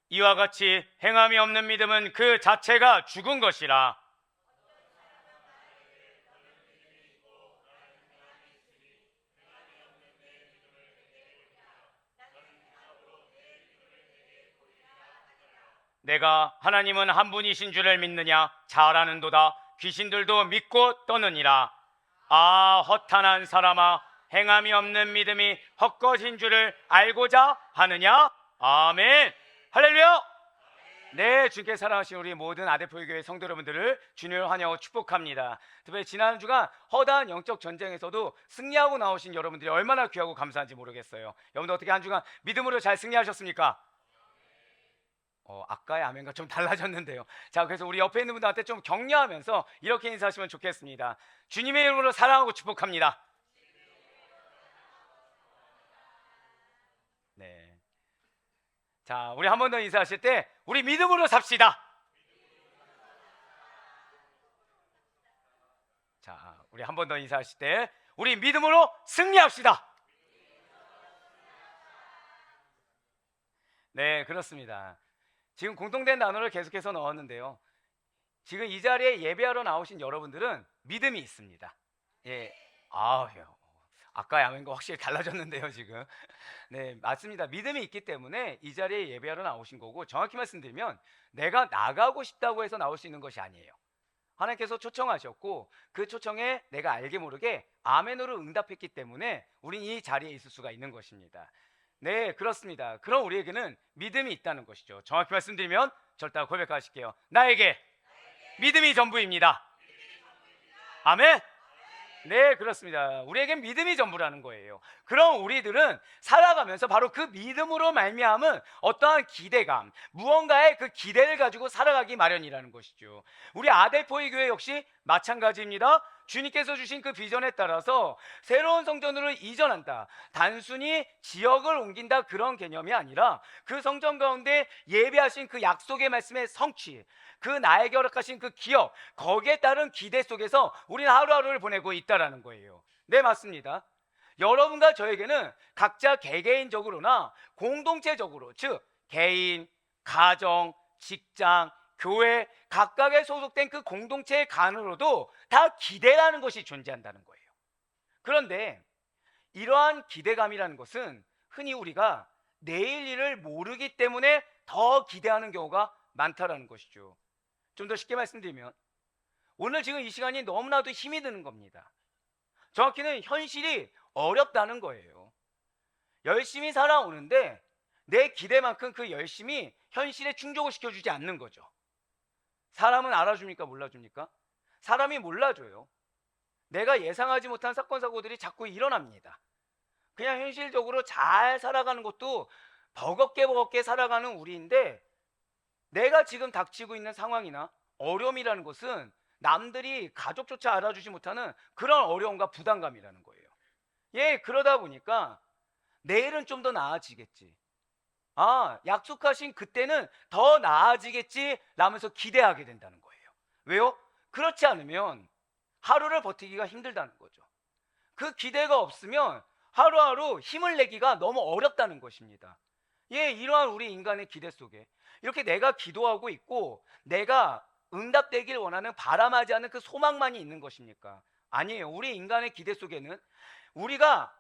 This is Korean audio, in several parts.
이와 같이 행함이 없는 믿음은 그 자체가 죽은 것이라. 내가 하나님은 한 분이신 줄을 믿느냐? 잘 아는도다. 귀신들도 믿고 떠느니라. 아, 허탄한 사람아, 행함이 없는 믿음이 헛것인 줄을 알고자 하느냐? 아멘. 할렐루야. 네, 주님께 사랑하신 우리 모든 아대표교회 성도 여러분들을 주님을 환영하고 축복합니다. 특별히 지난 주간 허다한 영적 전쟁에서도 승리하고 나오신 여러분들이 얼마나 귀하고 감사한지 모르겠어요. 여러분들 어떻게 한 주간 믿음으로 잘 승리하셨습니까? 아까의 아멘과 좀 달라졌는데요. 자, 그래서 우리 옆에 있는 분들한테 좀 격려하면서 이렇게 인사하시면 좋겠습니다. 주님의 이름으로 사랑하고 축복합니다. 네. 자, 우리 한 번 더 인사하실 때 우리 믿음으로 삽시다. 자, 우리 한 번 더 인사하실 때 우리 믿음으로 승리합시다. 네, 그렇습니다. 지금 공통된 단어를 계속해서 넣었는데요. 지금 이 자리에 예배하러 나오신 여러분들은 믿음이 있습니다. 예, 아까의 아멘과 확실히 달라졌는데요, 지금. 네, 맞습니다. 믿음이 있기 때문에 이 자리에 예배하러 나오신 거고, 정확히 말씀드리면 내가 나가고 싶다고 해서 나올 수 있는 것이 아니에요. 하나님께서 초청하셨고 그 초청에 내가 알게 모르게 아멘으로 응답했기 때문에 우린 이 자리에 있을 수가 있는 것입니다. 네, 그렇습니다. 그럼 우리에게는 믿음이 있다는 것이죠. 정확히 말씀드리면 절대 고백하실게요. 나에게 믿음이 전부입니다. 아멘. 네, 그렇습니다. 우리에겐 믿음이 전부라는 거예요. 그럼 우리들은 살아가면서 바로 그 믿음으로 말미암은 어떠한 기대감, 무언가의 그 기대를 가지고 살아가기 마련이라는 것이죠. 우리 아델포이 교회 역시 마찬가지입니다. 주님께서 주신 그 비전에 따라서 새로운 성전으로 이전한다, 단순히 지역을 옮긴다, 그런 개념이 아니라 그 성전 가운데 예배하신 그 약속의 말씀의 성취, 그 나에게 허락하신 그 기업, 거기에 따른 기대 속에서 우리는 하루하루를 보내고 있다라는 거예요. 네, 맞습니다. 여러분과 저에게는 각자 개개인적으로나 공동체적으로, 즉 개인, 가정, 직장, 교회 각각에 소속된 그 공동체의 간으로도 다 기대라는 것이 존재한다는 거예요. 그런데 이러한 기대감이라는 것은 흔히 우리가 내일 일을 모르기 때문에 더 기대하는 경우가 많다라는 것이죠. 좀 더 쉽게 말씀드리면 오늘 지금 이 시간이 너무나도 힘이 드는 겁니다. 정확히는 현실이 어렵다는 거예요. 열심히 살아오는데 내 기대만큼 그 열심이 현실에 충족을 시켜주지 않는 거죠. 사람은 알아줍니까, 몰라줍니까? 사람이 몰라줘요. 내가 예상하지 못한 사건 사고들이 자꾸 일어납니다. 그냥 현실적으로 잘 살아가는 것도 버겁게 살아가는 우리인데, 내가 지금 닥치고 있는 상황이나 어려움이라는 것은 남들이 가족조차 알아주지 못하는 그런 어려움과 부담감이라는 거예요. 예, 그러다 보니까 내일은 좀 더 나아지겠지, 약속하신 그때는 더 나아지겠지 라면서 기대하게 된다는 거예요. 왜요? 그렇지 않으면 하루를 버티기가 힘들다는 거죠. 그 기대가 없으면 하루하루 힘을 내기가 너무 어렵다는 것입니다. 예, 이러한 우리 인간의 기대 속에 이렇게 내가 기도하고 있고 내가 응답되길 원하는, 바람하지 않는 그 소망만이 있는 것입니까? 아니에요. 우리 인간의 기대 속에는 우리가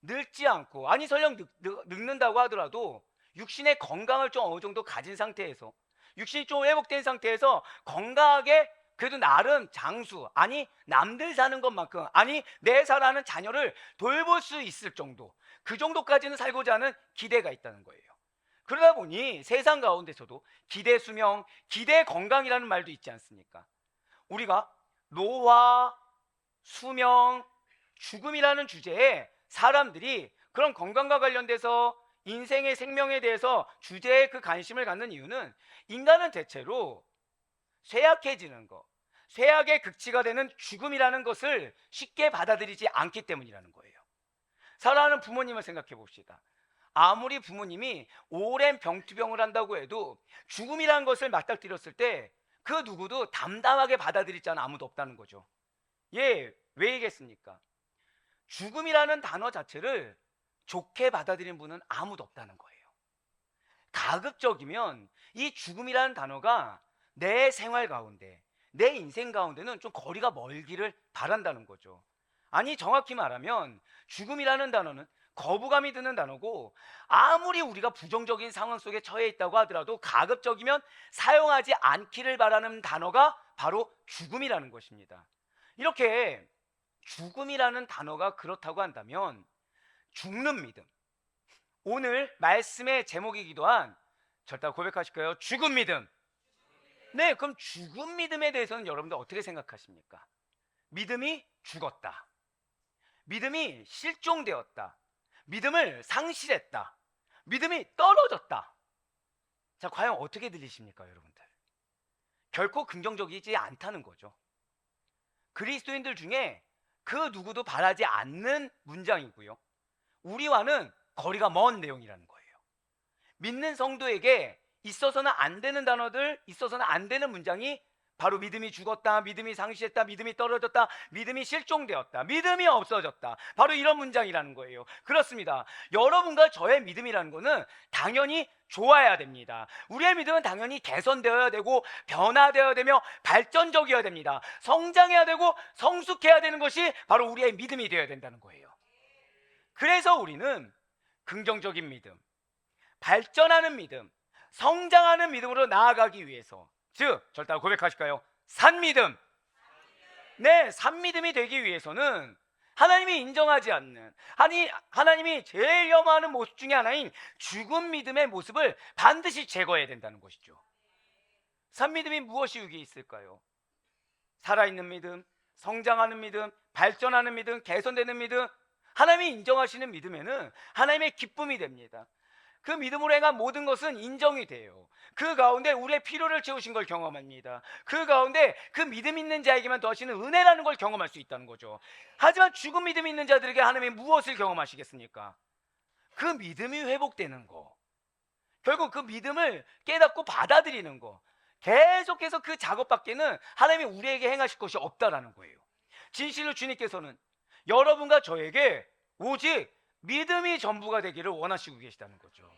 늙지 않고, 아니 설령 늙는다고 하더라도 육신의 건강을 좀 어느 정도 가진 상태에서, 육신이 좀 회복된 상태에서 건강하게 그래도 나름 장수, 아니 남들 사는 것만큼, 아니 내 사랑하는 자녀를 돌볼 수 있을 정도, 그 정도까지는 살고자 하는 기대가 있다는 거예요. 그러다 보니 세상 가운데서도 기대 수명, 기대 건강이라는 말도 있지 않습니까? 우리가 노화, 수명, 죽음이라는 주제에 사람들이 그런 건강과 관련돼서 인생의 생명에 대해서 주제에 그 관심을 갖는 이유는 인간은 대체로 쇠약해지는 것, 쇠약의 극치가 되는 죽음이라는 것을 쉽게 받아들이지 않기 때문이라는 거예요. 사랑하는 부모님을 생각해 봅시다. 아무리 부모님이 오랜 병투병을 한다고 해도 죽음이라는 것을 맞닥뜨렸을 때 그 누구도 담담하게 받아들일 자는 아무도 없다는 거죠. 예, 왜이겠습니까? 죽음이라는 단어 자체를 좋게 받아들인 분은 아무도 없다는 거예요. 가급적이면 이 죽음이라는 단어가 내 생활 가운데, 내 인생 가운데는 좀 거리가 멀기를 바란다는 거죠. 아니, 정확히 말하면 죽음이라는 단어는 거부감이 드는 단어고, 아무리 우리가 부정적인 상황 속에 처해 있다고 하더라도 가급적이면 사용하지 않기를 바라는 단어가 바로 죽음이라는 것입니다. 이렇게 죽음이라는 단어가 그렇다고 한다면 죽는 믿음, 오늘 말씀의 제목이기도 한, 절대 고백하실까요? 죽은 믿음. 네, 그럼 죽은 믿음에 대해서는 여러분들 어떻게 생각하십니까? 믿음이 죽었다, 믿음이 실종되었다, 믿음을 상실했다, 믿음이 떨어졌다. 자, 과연 어떻게 들리십니까, 여러분들? 결코 긍정적이지 않다는 거죠. 그리스도인들 중에 그 누구도 바라지 않는 문장이고요, 우리와는 거리가 먼 내용이라는 거예요. 믿는 성도에게 있어서는 안 되는 단어들, 있어서는 안 되는 문장이 바로 믿음이 죽었다, 믿음이 상실했다, 믿음이 떨어졌다, 믿음이 실종되었다, 믿음이 없어졌다, 바로 이런 문장이라는 거예요. 그렇습니다. 여러분과 저의 믿음이라는 거는 당연히 좋아야 됩니다. 우리의 믿음은 당연히 개선되어야 되고 변화되어야 되며 발전적이어야 됩니다. 성장해야 되고 성숙해야 되는 것이 바로 우리의 믿음이 되어야 된다는 거예요. 그래서 우리는 긍정적인 믿음, 발전하는 믿음, 성장하는 믿음으로 나아가기 위해서, 즉 절대 고백하실까요? 산믿음. 네, 산믿음이 되기 위해서는 하나님이 인정하지 않는, 아니 하나님이 제일 염하는 모습 중에 하나인 죽은 믿음의 모습을 반드시 제거해야 된다는 것이죠. 산믿음이 무엇이 여기 있을까요? 살아있는 믿음, 성장하는 믿음, 발전하는 믿음, 개선되는 믿음, 하나님이 인정하시는 믿음에는 하나님의 기쁨이 됩니다. 그 믿음으로 행한 모든 것은 인정이 돼요. 그 가운데 우리의 필요를 채우신 걸 경험합니다. 그 가운데 그 믿음 있는 자에게만 더하시는 은혜라는 걸 경험할 수 있다는 거죠. 하지만 죽은 믿음 있는 자들에게 하나님이 무엇을 경험하시겠습니까? 그 믿음이 회복되는 거, 결국 그 믿음을 깨닫고 받아들이는 거, 계속해서 그 작업밖에는 하나님이 우리에게 행하실 것이 없다라는 거예요. 진실로 주님께서는 여러분과 저에게 오직 믿음이 전부가 되기를 원하시고 계시다는 거죠.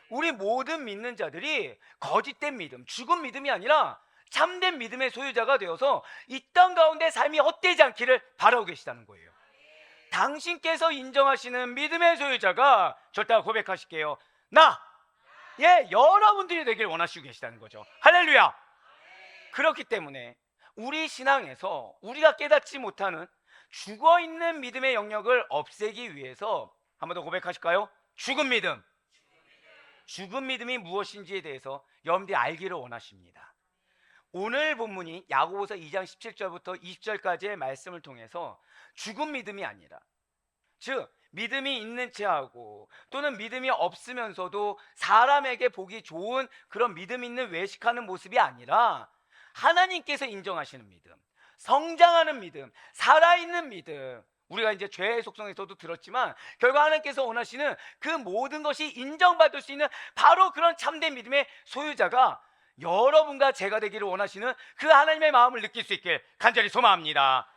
우리 모든 믿는 자들이 거짓된 믿음, 죽은 믿음이 아니라 참된 믿음의 소유자가 되어서 이 땅 가운데 삶이 헛되지 않기를 바라고 계시다는 거예요. 당신께서 인정하시는 믿음의 소유자가 절대 고백하실게요. 여러분들이 되길 원하시고 계시다는 거죠. 할렐루야. 그렇기 때문에 우리 신앙에서 우리가 깨닫지 못하는 죽어있는 믿음의 영역을 없애기 위해서 한 번 더 고백하실까요? 죽은 믿음. 죽은 믿음이 무엇인지에 대해서 여러분들이 알기를 원하십니다. 오늘 본문이 야고보서 2장 17절부터 20절까지의 말씀을 통해서 죽은 믿음이 아니라, 즉 믿음이 있는 채하고 또는 믿음이 없으면서도 사람에게 보기 좋은 그런 믿음 있는 외식하는 모습이 아니라 하나님께서 인정하시는 믿음, 성장하는 믿음, 살아있는 믿음, 우리가 이제 죄의 속성에서도 들었지만 결국 하나님께서 원하시는 그 모든 것이 인정받을 수 있는 바로 그런 참된 믿음의 소유자가 여러분과 제가 되기를 원하시는 그 하나님의 마음을 느낄 수 있길 간절히 소망합니다.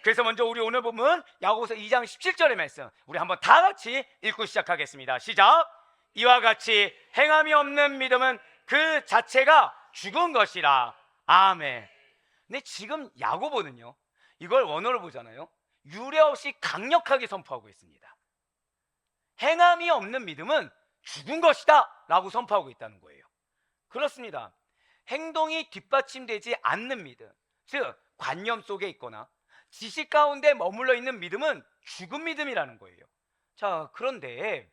그래서 먼저 우리 오늘 본문 야고보서 2장 17절의 말씀 우리 한번 다 같이 읽고 시작하겠습니다. 시작. 이와 같이 행함이 없는 믿음은 그 자체가 죽은 것이라. 아멘. 근데 지금 야고보는요, 이걸 원어로 보잖아요, 유례 없이 강력하게 선포하고 있습니다. 행함이 없는 믿음은 죽은 것이다 라고 선포하고 있다는 거예요. 그렇습니다. 행동이 뒷받침되지 않는 믿음, 즉 관념 속에 있거나 지식 가운데 머물러 있는 믿음은 죽은 믿음이라는 거예요. 자, 그런데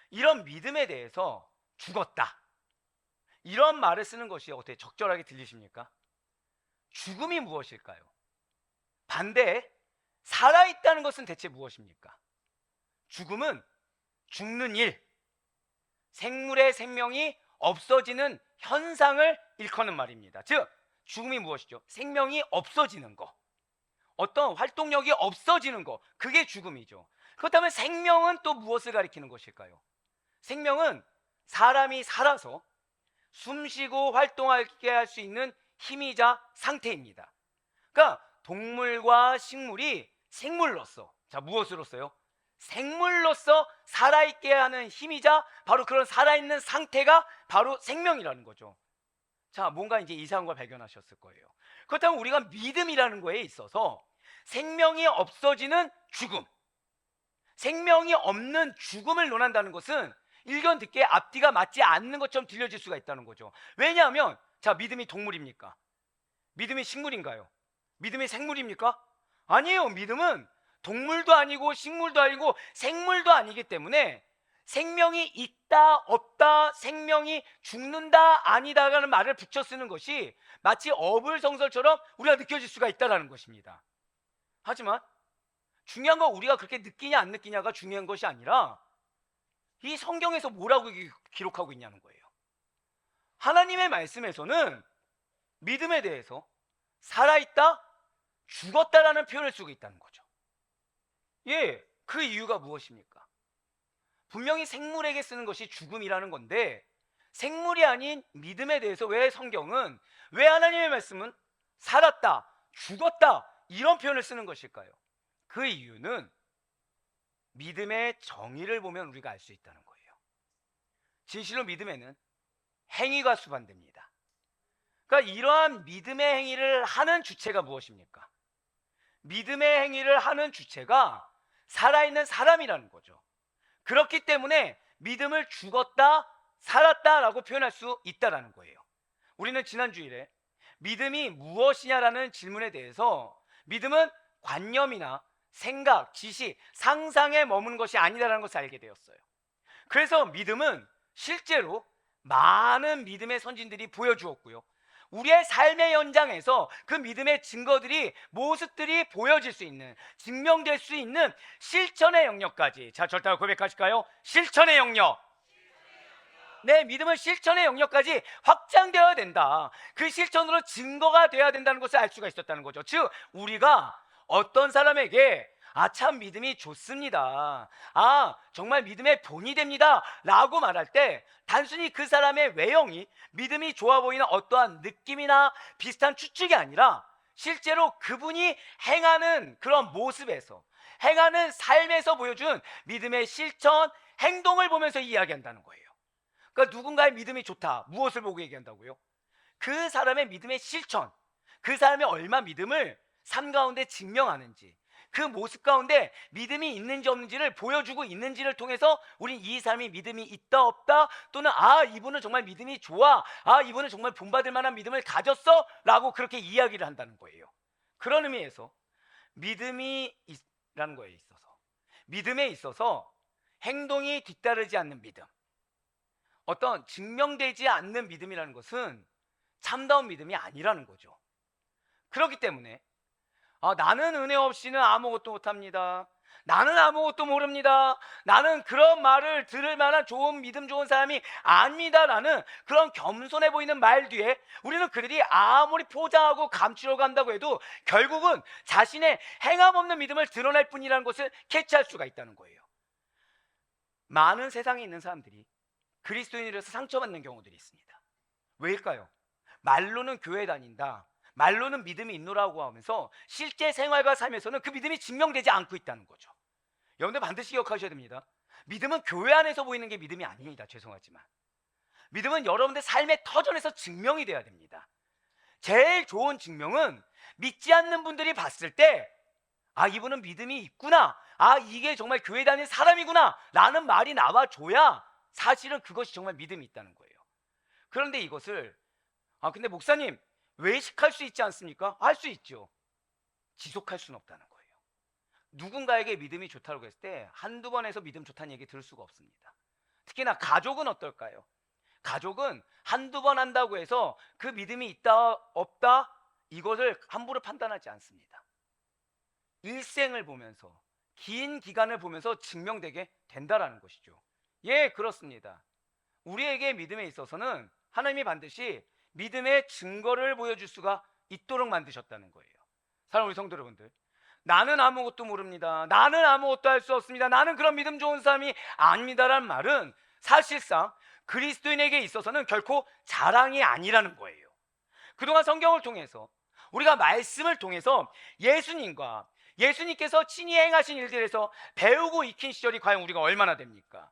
이런 믿음에 대해서 죽었다, 이런 말을 쓰는 것이 어떻게 적절하게 들리십니까? 죽음이 무엇일까요? 반대에 살아있다는 것은 대체 무엇입니까? 죽음은 죽는 일, 생물의 생명이 없어지는 현상을 일컫는 말입니다. 즉 죽음이 무엇이죠? 생명이 없어지는 거, 어떤 활동력이 없어지는 거, 그게 죽음이죠. 그렇다면 생명은 또 무엇을 가리키는 것일까요? 생명은 사람이 살아서 숨쉬고 활동하게 할 수 있는 힘이자 상태입니다. 그러니까 동물과 식물이 생물로서, 자 무엇으로서요? 생물로서 살아있게 하는 힘이자 바로 그런 살아있는 상태가 바로 생명이라는 거죠. 자, 뭔가 이제 이상한 걸 발견하셨을 거예요. 그렇다면 우리가 믿음이라는 거에 있어서 생명이 없어지는 죽음, 생명이 없는 죽음을 논한다는 것은 일견 듣기에 앞뒤가 맞지 않는 것처럼 들려질 수가 있다는 거죠. 왜냐하면 자, 믿음이 동물입니까? 믿음이 식물인가요? 믿음이 생물입니까? 아니에요. 믿음은 동물도 아니고 식물도 아니고 생물도 아니기 때문에 생명이 있다 없다, 생명이 죽는다 아니다라는 말을 붙여 쓰는 것이 마치 어불성설처럼 우리가 느껴질 수가 있다는 것입니다. 하지만 중요한 건 우리가 그렇게 느끼냐 안 느끼냐가 중요한 것이 아니라 이 성경에서 뭐라고 기록하고 있냐는 거예요. 하나님의 말씀에서는 믿음에 대해서 살아있다, 죽었다라는 표현을 쓰고 있다는 거죠. 예, 그 이유가 무엇입니까? 분명히 생물에게 쓰는 것이 죽음이라는 건데 생물이 아닌 믿음에 대해서 왜 성경은, 왜 하나님의 말씀은 살았다, 죽었다 이런 표현을 쓰는 것일까요? 그 이유는 믿음의 정의를 보면 우리가 알 수 있다는 거예요. 진실로 믿음에는 행위가 수반됩니다. 그러니까 이러한 믿음의 행위를 하는 주체가 무엇입니까? 믿음의 행위를 하는 주체가 살아있는 사람이라는 거죠. 그렇기 때문에 믿음을 죽었다, 살았다라고 표현할 수 있다는 거예요. 우리는 지난 주일에 믿음이 무엇이냐라는 질문에 대해서 믿음은 관념이나 생각, 지식, 상상에 머무는 것이 아니다라는 것을 알게 되었어요. 그래서 믿음은 실제로 많은 믿음의 선진들이 보여주었고요, 우리의 삶의 현장에서 그 믿음의 증거들이, 모습들이 보여질 수 있는, 증명될 수 있는 실천의 영역까지, 자, 절대 고백하실까요? 실천의 영역. 네, 믿음은 실천의 영역까지 확장되어야 된다. 그 실천으로 증거가 되어야 된다는 것을 알 수가 있었다는 거죠. 즉 우리가 어떤 사람에게 참 믿음이 좋습니다, 정말 믿음의 본이 됩니다 라고 말할 때 단순히 그 사람의 외형이 믿음이 좋아 보이는 어떠한 느낌이나 비슷한 추측이 아니라 실제로 그분이 행하는 그런 모습에서, 행하는 삶에서 보여준 믿음의 실천, 행동을 보면서 이야기한다는 거예요. 그러니까 누군가의 믿음이 좋다, 무엇을 보고 얘기한다고요? 그 사람의 믿음의 실천, 그 사람이 얼마 믿음을 삶 가운데 증명하는지, 그 모습 가운데 믿음이 있는지 없는지를 보여주고 있는지를 통해서 우린 이 사람이 믿음이 있다 없다, 또는 이분은 정말 믿음이 좋아, 이분은 정말 본받을 만한 믿음을 가졌어 라고 그렇게 이야기를 한다는 거예요. 그런 의미에서 믿음이 라는 거에 있어서, 믿음에 있어서 행동이 뒤따르지 않는 믿음, 어떤 증명되지 않는 믿음이라는 것은 참다운 믿음이 아니라는 거죠. 그렇기 때문에 나는 은혜 없이는 아무것도 못합니다, 나는 아무것도 모릅니다, 나는 그런 말을 들을 만한 좋은 믿음 좋은 사람이 아닙니다 라는 그런 겸손해 보이는 말 뒤에 우리는 그들이 아무리 포장하고 감추려고 한다고 해도 결국은 자신의 행함 없는 믿음을 드러낼 뿐이라는 것을 캐치할 수가 있다는 거예요. 많은 세상에 있는 사람들이 그리스도인으로서 상처받는 경우들이 있습니다. 왜일까요? 말로는 교회 다닌다, 말로는 믿음이 있노라고 하면서 실제 생활과 삶에서는 그 믿음이 증명되지 않고 있다는 거죠. 여러분들 반드시 기억하셔야 됩니다. 믿음은 교회 안에서 보이는 게 믿음이 아닙니다. 죄송하지만 믿음은 여러분들 삶의 터전에서 증명이 돼야 됩니다. 제일 좋은 증명은 믿지 않는 분들이 봤을 때 이분은 믿음이 있구나, 이게 정말 교회 다니는 사람이구나 라는 말이 나와줘야 사실은 그것이 정말 믿음이 있다는 거예요. 그런데 이것을 근데 목사님 외식할 수 있지 않습니까? 할 수 있죠. 지속할 수는 없다는 거예요. 누군가에게 믿음이 좋다고 했을 때 한두 번 해서 믿음 좋다는 얘기 들을 수가 없습니다. 특히나 가족은 어떨까요? 가족은 한두 번 한다고 해서 그 믿음이 있다 없다 이것을 함부로 판단하지 않습니다. 일생을 보면서, 긴 기간을 보면서 증명되게 된다라는 것이죠. 예, 그렇습니다. 우리에게 믿음에 있어서는 하나님이 반드시 믿음의 증거를 보여줄 수가 있도록 만드셨다는 거예요. 사랑하는 우리 성도 여러분들, 나는 아무것도 모릅니다, 나는 아무것도 할 수 없습니다, 나는 그런 믿음 좋은 사람이 아닙니다라는 말은 사실상 그리스도인에게 있어서는 결코 자랑이 아니라는 거예요. 그동안 성경을 통해서, 우리가 말씀을 통해서 예수님과 예수님께서 친히 행하신 일들에서 배우고 익힌 시절이 과연 우리가 얼마나 됩니까?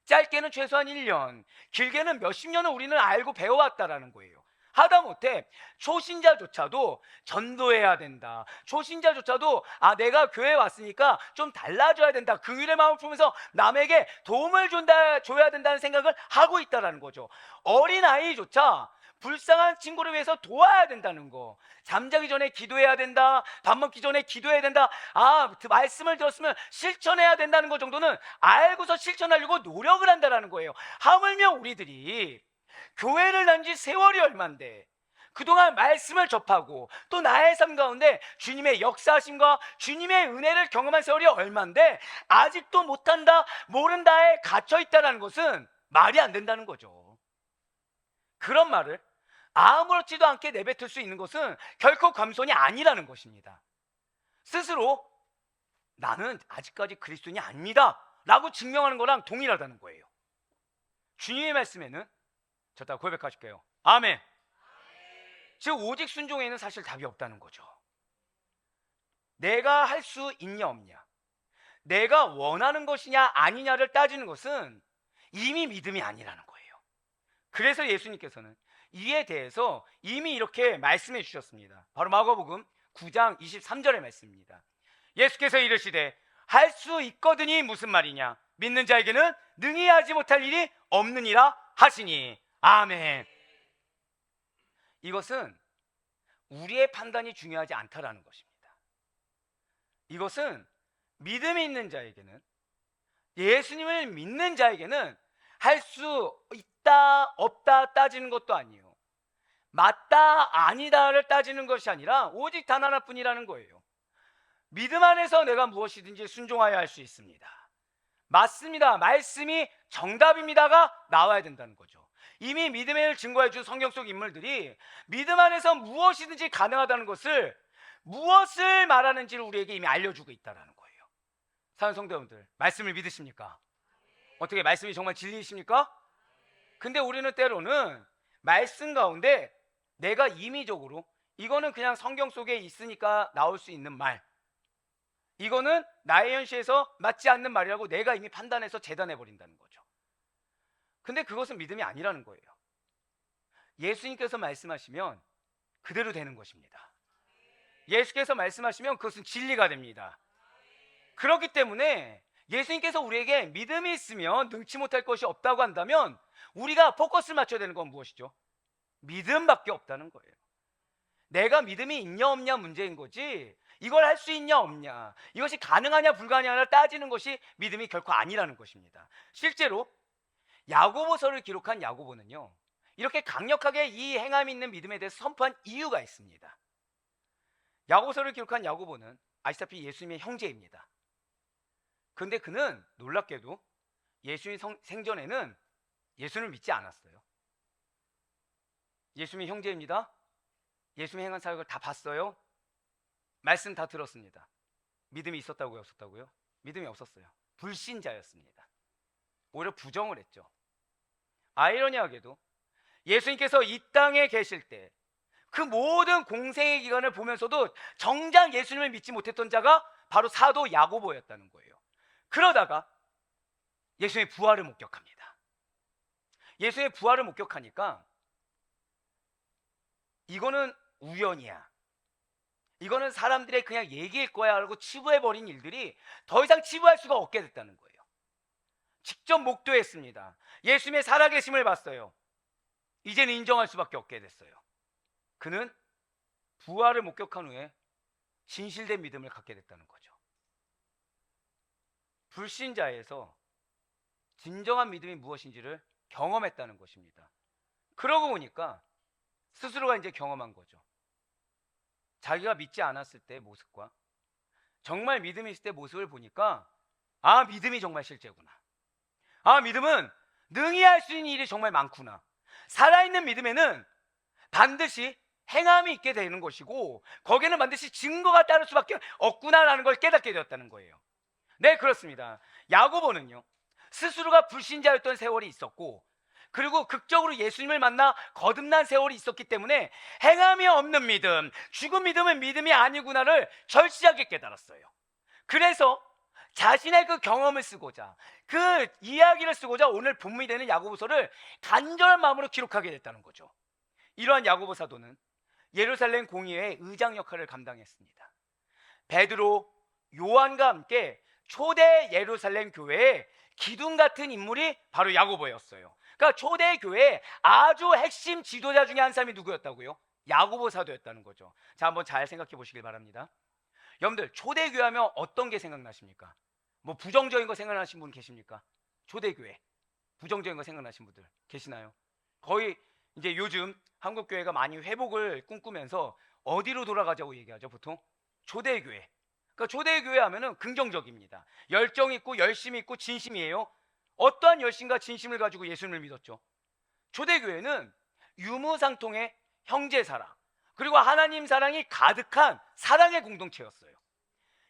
짧게는 최소한 1년, 길게는 몇십 년을 우리는 알고 배워왔다라는 거예요. 하다못해 초신자조차도 전도해야 된다. 초신자조차도 내가 교회에 왔으니까 좀 달라져야 된다. 긍휼의 마음을 품으면서 남에게 도움을 줘야 된다는 생각을 하고 있다는 거죠. 어린아이조차 불쌍한 친구를 위해서 도와야 된다는 거. 잠자기 전에 기도해야 된다. 밥 먹기 전에 기도해야 된다. 말씀을 들었으면 실천해야 된다는 것 정도는 알고서 실천하려고 노력을 한다는 거예요. 하물며 우리들이 교회를 다닌 지 세월이 얼만데 그동안 말씀을 접하고 또 나의 삶 가운데 주님의 역사하심과 주님의 은혜를 경험한 세월이 얼만데 아직도 못한다, 모른다에 갇혀있다는 것은 말이 안 된다는 거죠. 그런 말을 아무렇지도 않게 내뱉을 수 있는 것은 결코 겸손이 아니라는 것입니다. 스스로 나는 아직까지 그리스도인이 아닙니다 라고 증명하는 거랑 동일하다는 거예요. 주님의 말씀에는 저다 고백하실게요. 아멘. 즉 오직 순종에는 사실 답이 없다는 거죠. 내가 할 수 있냐 없냐, 내가 원하는 것이냐 아니냐를 따지는 것은 이미 믿음이 아니라는 거예요. 그래서 예수님께서는 이에 대해서 이미 이렇게 말씀해 주셨습니다. 바로 마가복음 9장 23절의 말씀입니다. 예수께서 이르시되 할 수 있거든이 무슨 말이냐, 믿는 자에게는 능히 하지 못할 일이 없느니라 하시니. 아멘. 이것은 우리의 판단이 중요하지 않다라는 것입니다. 이것은 믿음이 있는 자에게는, 예수님을 믿는 자에게는 할 수 있다 없다 따지는 것도 아니에요. 맞다 아니다를 따지는 것이 아니라 오직 단 하나뿐이라는 거예요. 믿음 안에서 내가 무엇이든지 순종하여야 할 수 있습니다. 맞습니다, 말씀이 정답입니다가 나와야 된다는 거죠. 이미 믿음을 증거해 준 성경 속 인물들이 믿음 안에서 무엇이든지 가능하다는 것을, 무엇을 말하는지를 우리에게 이미 알려주고 있다는 거예요. 사랑하는 성도 여러분들, 말씀을 믿으십니까? 어떻게 말씀이 정말 진리이십니까? 근데 우리는 때로는 말씀 가운데 내가 임의적으로 이거는 그냥 성경 속에 있으니까 나올 수 있는 말, 이거는 나의 현실에서 맞지 않는 말이라고 내가 이미 판단해서 재단해 버린다는 거죠. 근데 그것은 믿음이 아니라는 거예요. 예수님께서 말씀하시면 그대로 되는 것입니다. 예수께서 말씀하시면 그것은 진리가 됩니다. 그렇기 때문에 예수님께서 우리에게 믿음이 있으면 능치 못할 것이 없다고 한다면 우리가 포커스를 맞춰야 되는 건 무엇이죠? 믿음밖에 없다는 거예요. 내가 믿음이 있냐 없냐 문제인 거지, 이걸 할 수 있냐 없냐, 이것이 가능하냐 불가능하냐 따지는 것이 믿음이 결코 아니라는 것입니다. 실제로 야고보서를 기록한 야고보는요, 이렇게 강력하게 이 행함이 있는 믿음에 대해서 선포한 이유가 있습니다. 야고보서를 기록한 야고보는 아시다시피 예수님의 형제입니다. 그런데 그는 놀랍게도 예수님 생전에는 예수님을 믿지 않았어요. 예수님의 형제입니다. 예수님의 행한 사역을 다 봤어요. 말씀 다 들었습니다. 믿음이 있었다고요, 없었다고요? 믿음이 없었어요. 불신자였습니다. 오히려 부정을 했죠. 아이러니하게도 예수님께서 이 땅에 계실 때 그 모든 공생의 기간을 보면서도 정작 예수님을 믿지 못했던 자가 바로 사도 야고보였다는 거예요. 그러다가 예수님의 부활을 목격합니다. 예수님의 부활을 목격하니까 이거는 우연이야, 이거는 사람들의 그냥 얘기일 거야 라고 치부해버린 일들이 더 이상 치부할 수가 없게 됐다는 거예요. 직접 목도했습니다. 예수님의 살아계심을 봤어요. 이제는 인정할 수밖에 없게 됐어요. 그는 부활을 목격한 후에 진실된 믿음을 갖게 됐다는 거죠. 불신자에서 진정한 믿음이 무엇인지를 경험했다는 것입니다. 그러고 보니까 스스로가 이제 경험한 거죠. 자기가 믿지 않았을 때의 모습과 정말 믿음이 있을 때 모습을 보니까 믿음이 정말 실제구나. 믿음은 능히 할 수 있는 일이 정말 많구나. 살아있는 믿음에는 반드시 행함이 있게 되는 것이고 거기에는 반드시 증거가 따를 수밖에 없구나라는 걸 깨닫게 되었다는 거예요. 네, 그렇습니다. 야고보는요, 스스로가 불신자였던 세월이 있었고 그리고 극적으로 예수님을 만나 거듭난 세월이 있었기 때문에 행함이 없는 믿음, 죽은 믿음은 믿음이 아니구나를 절실하게 깨달았어요. 그래서 자신의 그 경험을 쓰고자, 그 이야기를 쓰고자 오늘 본문이 되는 야고보서를 간절한 마음으로 기록하게 됐다는 거죠. 이러한 야고보 사도는 예루살렘 공의회의 의장 역할을 감당했습니다. 베드로, 요한과 함께 초대 예루살렘 교회의 기둥 같은 인물이 바로 야고보였어요. 그러니까 초대 교회의 아주 핵심 지도자 중에 한 사람이 누구였다고요? 야고보 사도였다는 거죠. 자, 한번 잘 생각해 보시길 바랍니다. 여러분들, 초대 교회 하면 어떤 게 생각나십니까? 뭐 부정적인 거 생각나신 분 계십니까? 초대 교회 부정적인 거 생각나신 분들 계시나요? 거의 이제 요즘 한국 교회가 많이 회복을 꿈꾸면서 어디로 돌아가자고 얘기하죠? 보통 초대 교회. 그러니까 초대 교회 하면은 긍정적입니다. 열정 있고 열심이 있고 진심이에요. 어떠한 열심과 진심을 가지고 예수님을 믿었죠? 초대 교회는 유무상통의 형제 사랑, 그리고 하나님 사랑이 가득한 사랑의 공동체였어요.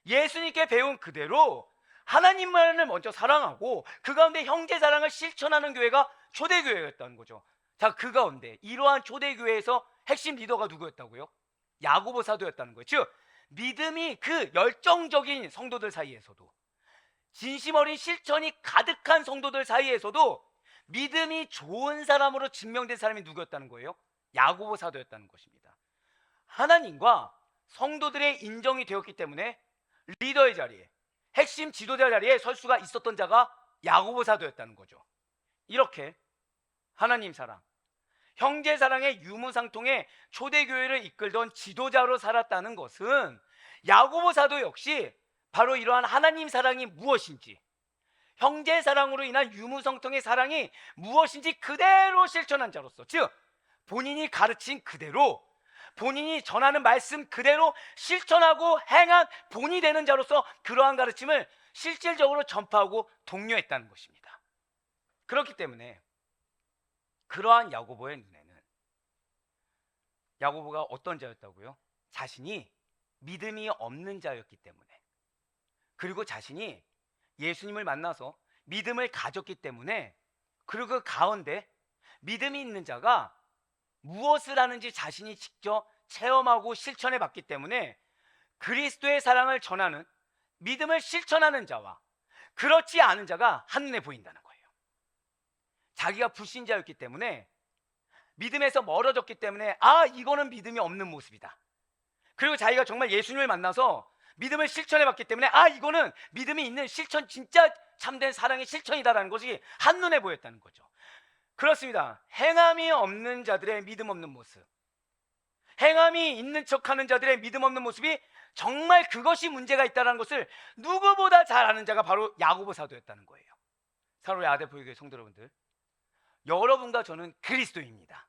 예수님께 배운 그대로 하나님만을 먼저 사랑하고 그 가운데 형제 사랑을 실천하는 교회가 초대교회였다는 거죠. 자, 그 가운데 이러한 초대교회에서 핵심 리더가 누구였다고요? 야고보 사도였다는 거예요. 즉 믿음이 그 열정적인 성도들 사이에서도, 진심 어린 실천이 가득한 성도들 사이에서도 믿음이 좋은 사람으로 증명된 사람이 누구였다는 거예요? 야고보 사도였다는 것입니다. 하나님과 성도들의 인정이 되었기 때문에 리더의 자리에, 핵심 지도자 자리에 설 수가 있었던 자가 야고보 사도였다는 거죠. 이렇게 하나님 사랑, 형제 사랑의 유무상통의 초대교회를 이끌던 지도자로 살았다는 것은 야고보 사도 역시 바로 이러한 하나님 사랑이 무엇인지, 형제 사랑으로 인한 유무상통의 사랑이 무엇인지 그대로 실천한 자로서, 즉 본인이 가르친 그대로, 본인이 전하는 말씀 그대로 실천하고 행한 본이 되는 자로서 그러한 가르침을 실질적으로 전파하고 독려했다는 것입니다. 그렇기 때문에 그러한 야고보의 눈에는 야고보가 어떤 자였다고요? 자신이 믿음이 없는 자였기 때문에, 그리고 자신이 예수님을 만나서 믿음을 가졌기 때문에, 그리고 그 가운데 믿음이 있는 자가 무엇을 하는지 자신이 직접 체험하고 실천해 봤기 때문에 그리스도의 사랑을 전하는, 믿음을 실천하는 자와 그렇지 않은 자가 한눈에 보인다는 거예요. 자기가 불신자였기 때문에, 믿음에서 멀어졌기 때문에 이거는 믿음이 없는 모습이다. 그리고 자기가 정말 예수님을 만나서 믿음을 실천해 봤기 때문에 이거는 믿음이 있는 실천, 진짜 참된 사랑의 실천이다라는 것이 한눈에 보였다는 거죠. 그렇습니다. 행함이 없는 자들의 믿음 없는 모습, 행함이 있는 척하는 자들의 믿음 없는 모습이 정말 그것이 문제가 있다는 것을 누구보다 잘 아는 자가 바로 야고보 사도였다는 거예요. 사랑하는 아데포유교회 성도 여러분들, 여러분과 저는 그리스도입니다.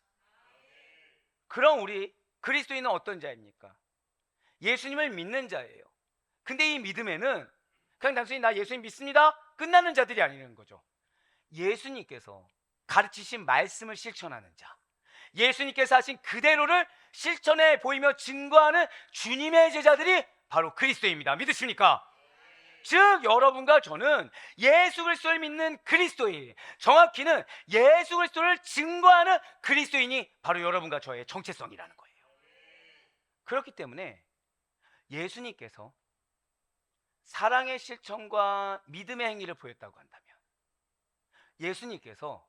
그럼 우리 그리스도인은 어떤 자입니까? 예수님을 믿는 자예요. 근데 이 믿음에는 그냥 단순히 나 예수님 믿습니다 끝나는 자들이 아니라는 거죠. 예수님께서 가르치신 말씀을 실천하는 자, 예수님께서 하신 그대로를 실천해 보이며 증거하는 주님의 제자들이 바로 그리스도입니다. 믿으십니까? 즉 여러분과 저는 예수 그리스도를 믿는 그리스도인, 정확히는 예수 그리스도를 증거하는 그리스도인이 바로 여러분과 저의 정체성이라는 거예요. 그렇기 때문에 예수님께서 사랑의 실천과 믿음의 행위를 보였다고 한다면, 예수님께서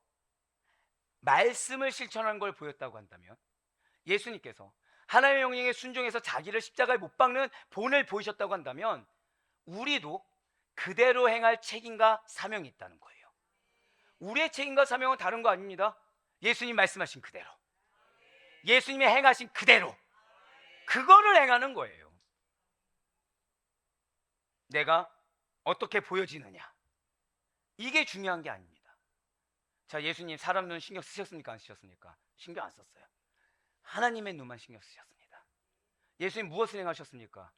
말씀을 실천하는 걸 보였다고 한다면, 예수님께서 하나님의 명령에 순종해서 자기를 십자가에 못 박는 본을 보이셨다고 한다면 우리도 그대로 행할 책임과 사명이 있다는 거예요. 우리의 책임과 사명은 다른 거 아닙니다. 예수님 말씀하신 그대로, 예수님이 행하신 그대로 그거를 행하는 거예요. 내가 어떻게 보여지느냐, 이게 중요한 게 아닙니다. 자, 예수님 사람 눈 신경 쓰셨습니까? 안 쓰셨습니까? 신경 안 썼어요. 하나님의 눈만 신경 쓰셨습니다. 예수님 무엇을 행하셨습니까?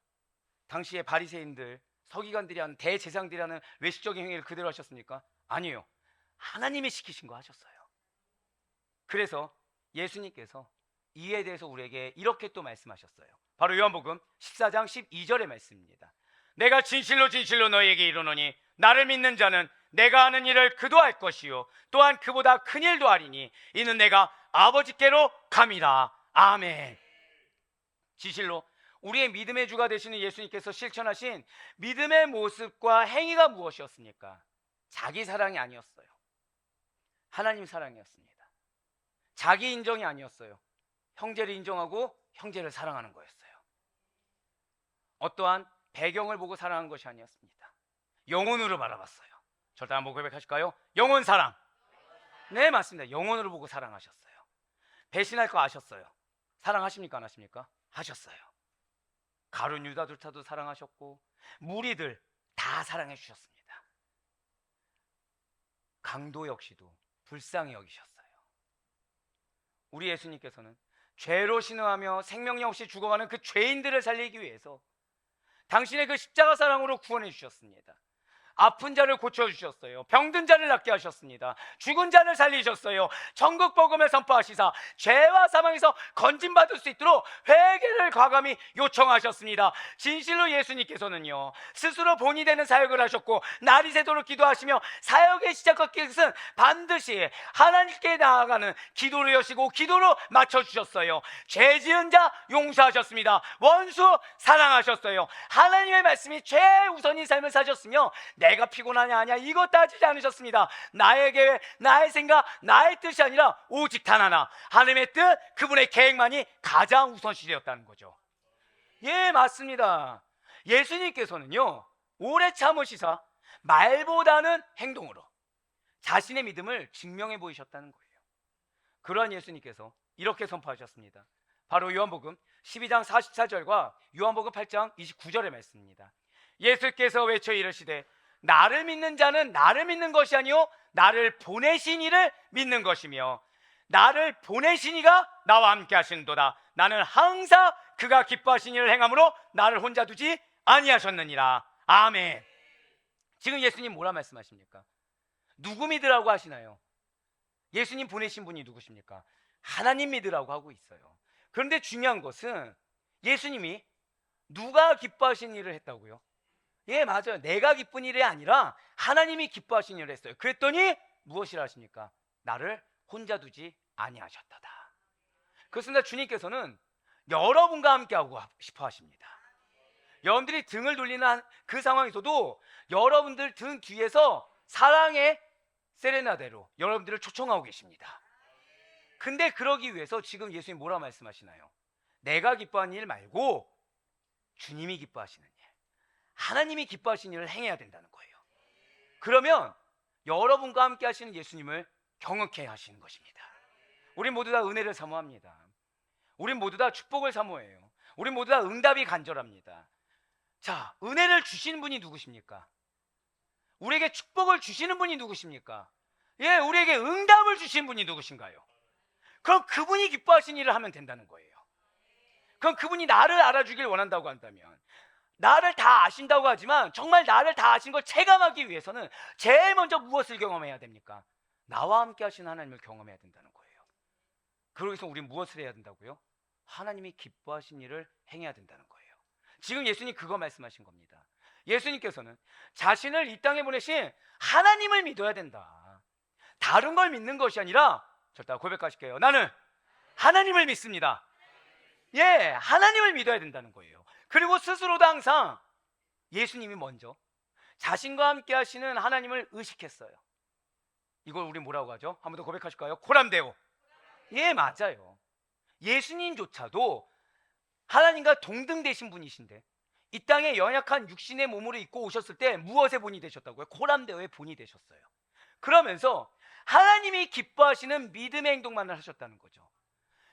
당시에 바리새인들, 서기관들이 하는, 대제사장들이 하는 외식적인 행위를 그대로 하셨습니까? 아니에요. 하나님이 시키신 거 하셨어요. 그래서 예수님께서 이에 대해서 우리에게 이렇게 또 말씀하셨어요. 바로 요한복음 14장 12절의 말씀입니다. 내가 진실로 진실로 너희에게 이르노니 나를 믿는 자는 내가 하는 일을 그도 할 것이요 또한 그보다 큰 일도 하리니 이는 내가 아버지께로 감이라. 아멘. 진실로 우리의 믿음의 주가 되시는 예수님께서 실천하신 믿음의 모습과 행위가 무엇이었습니까? 자기 사랑이 아니었어요. 하나님 사랑이었습니다. 자기 인정이 아니었어요. 형제를 인정하고 형제를 사랑하는 거였어요. 어떠한 배경을 보고 사랑한 것이 아니었습니다. 영혼으로 바라봤어요. 절대 한번 고백하실까요? 영혼 사랑. 네, 맞습니다. 영혼으로 보고 사랑하셨어요. 배신할 거 아셨어요. 사랑하십니까? 안 하십니까? 하셨어요. 가룟 유다조차도 사랑하셨고 무리들 다 사랑해 주셨습니다. 강도 역시도 불쌍히 여기셨어요. 우리 예수님께서는 죄로 신음하며 생명력 없이 죽어가는 그 죄인들을 살리기 위해서 당신의 그 십자가 사랑으로 구원해 주셨습니다. 아픈 자를 고쳐주셨어요. 병든 자를 낫게 하셨습니다. 죽은 자를 살리셨어요. 천국 복음을 선포하시사 죄와 사망에서 건진받을 수 있도록 회개를 과감히 요청하셨습니다. 진실로 예수님께서는요 스스로 본이 되는 사역을 하셨고 날이 새도록 기도하시며 사역의 시작과 끝은 반드시 하나님께 나아가는 기도로 여시고 기도로 맞춰주셨어요. 죄 지은 자 용서하셨습니다. 원수 사랑하셨어요. 하나님의 말씀이 최우선인 삶을 사셨으며 내가 피곤하냐 아니야 이것 따지지 않으셨습니다. 나의 계획, 나의 생각, 나의 뜻이 아니라 오직 단 하나 하나님의 뜻, 그분의 계획만이 가장 우선시되었다는 거죠. 예, 맞습니다. 예수님께서는요 오래 참으시사 말보다는 행동으로 자신의 믿음을 증명해 보이셨다는 거예요. 그러한 예수님께서 이렇게 선포하셨습니다. 바로 요한복음 12장 44절과 요한복음 8장 29절의 말씀입니다. 예수께서 외쳐 이르시되 나를 믿는 자는 나를 믿는 것이 아니요 나를 보내신 이를 믿는 것이며 나를 보내신 이가 나와 함께 하시는도다. 나는 항상 그가 기뻐하신 일을 행함으로 나를 혼자 두지 아니하셨느니라. 아멘. 지금 예수님 뭐라 말씀하십니까? 누구 믿으라고 하시나요? 예수님 보내신 분이 누구십니까? 하나님 믿으라고 하고 있어요. 그런데 중요한 것은 예수님이 누가 기뻐하신 일을 했다고요? 예, 맞아요. 내가 기쁜 일이 아니라 하나님이 기뻐하신 일을 했어요. 그랬더니 무엇이라 하십니까? 나를 혼자 두지 아니하셨다다. 그렇습니다. 주님께서는 여러분과 함께하고 싶어 하십니다. 여러분들이 등을 돌리는 그 상황에서도 여러분들 등 뒤에서 사랑의 세레나데로 여러분들을 초청하고 계십니다. 근데 그러기 위해서 지금 예수님 뭐라 말씀하시나요? 내가 기뻐하는 일 말고 주님이 기뻐하시는 일, 하나님이 기뻐하시는 일을 행해야 된다는 거예요. 그러면 여러분과 함께 하시는 예수님을 경험케 하시는 것입니다. 우린 모두 다 은혜를 사모합니다. 우린 모두 다 축복을 사모해요. 우린 모두 다 응답이 간절합니다. 자, 은혜를 주시는 분이 누구십니까? 우리에게 축복을 주시는 분이 누구십니까? 예, 우리에게 응답을 주신 분이 누구신가요? 그럼 그분이 기뻐하신 일을 하면 된다는 거예요. 그럼 그분이 나를 알아주길 원한다고 한다면, 나를 다 아신다고 하지만 정말 나를 다 아신 걸 체감하기 위해서는 제일 먼저 무엇을 경험해야 됩니까? 나와 함께 하신 하나님을 경험해야 된다는 거예요. 그러기 위해서 우리는 무엇을 해야 된다고요? 하나님이 기뻐하신 일을 행해야 된다는 거예요. 지금 예수님 그거 말씀하신 겁니다. 예수님께서는 자신을 이 땅에 보내신 하나님을 믿어야 된다. 다른 걸 믿는 것이 아니라, 절대 고백하실게요. 나는 하나님을 믿습니다. 예, 하나님을 믿어야 된다는 거예요. 그리고 스스로도 항상 예수님이 먼저 자신과 함께 하시는 하나님을 의식했어요. 이걸 우리 뭐라고 하죠? 한 번 더 고백하실까요? 코람데오. 예, 맞아요. 예수님조차도 하나님과 동등 되신 분이신데 이 땅에 연약한 육신의 몸으로 입고 오셨을 때 무엇의 본이 되셨다고요? 코람데오의 본이 되셨어요. 그러면서 하나님이 기뻐하시는 믿음의 행동만을 하셨다는 거죠.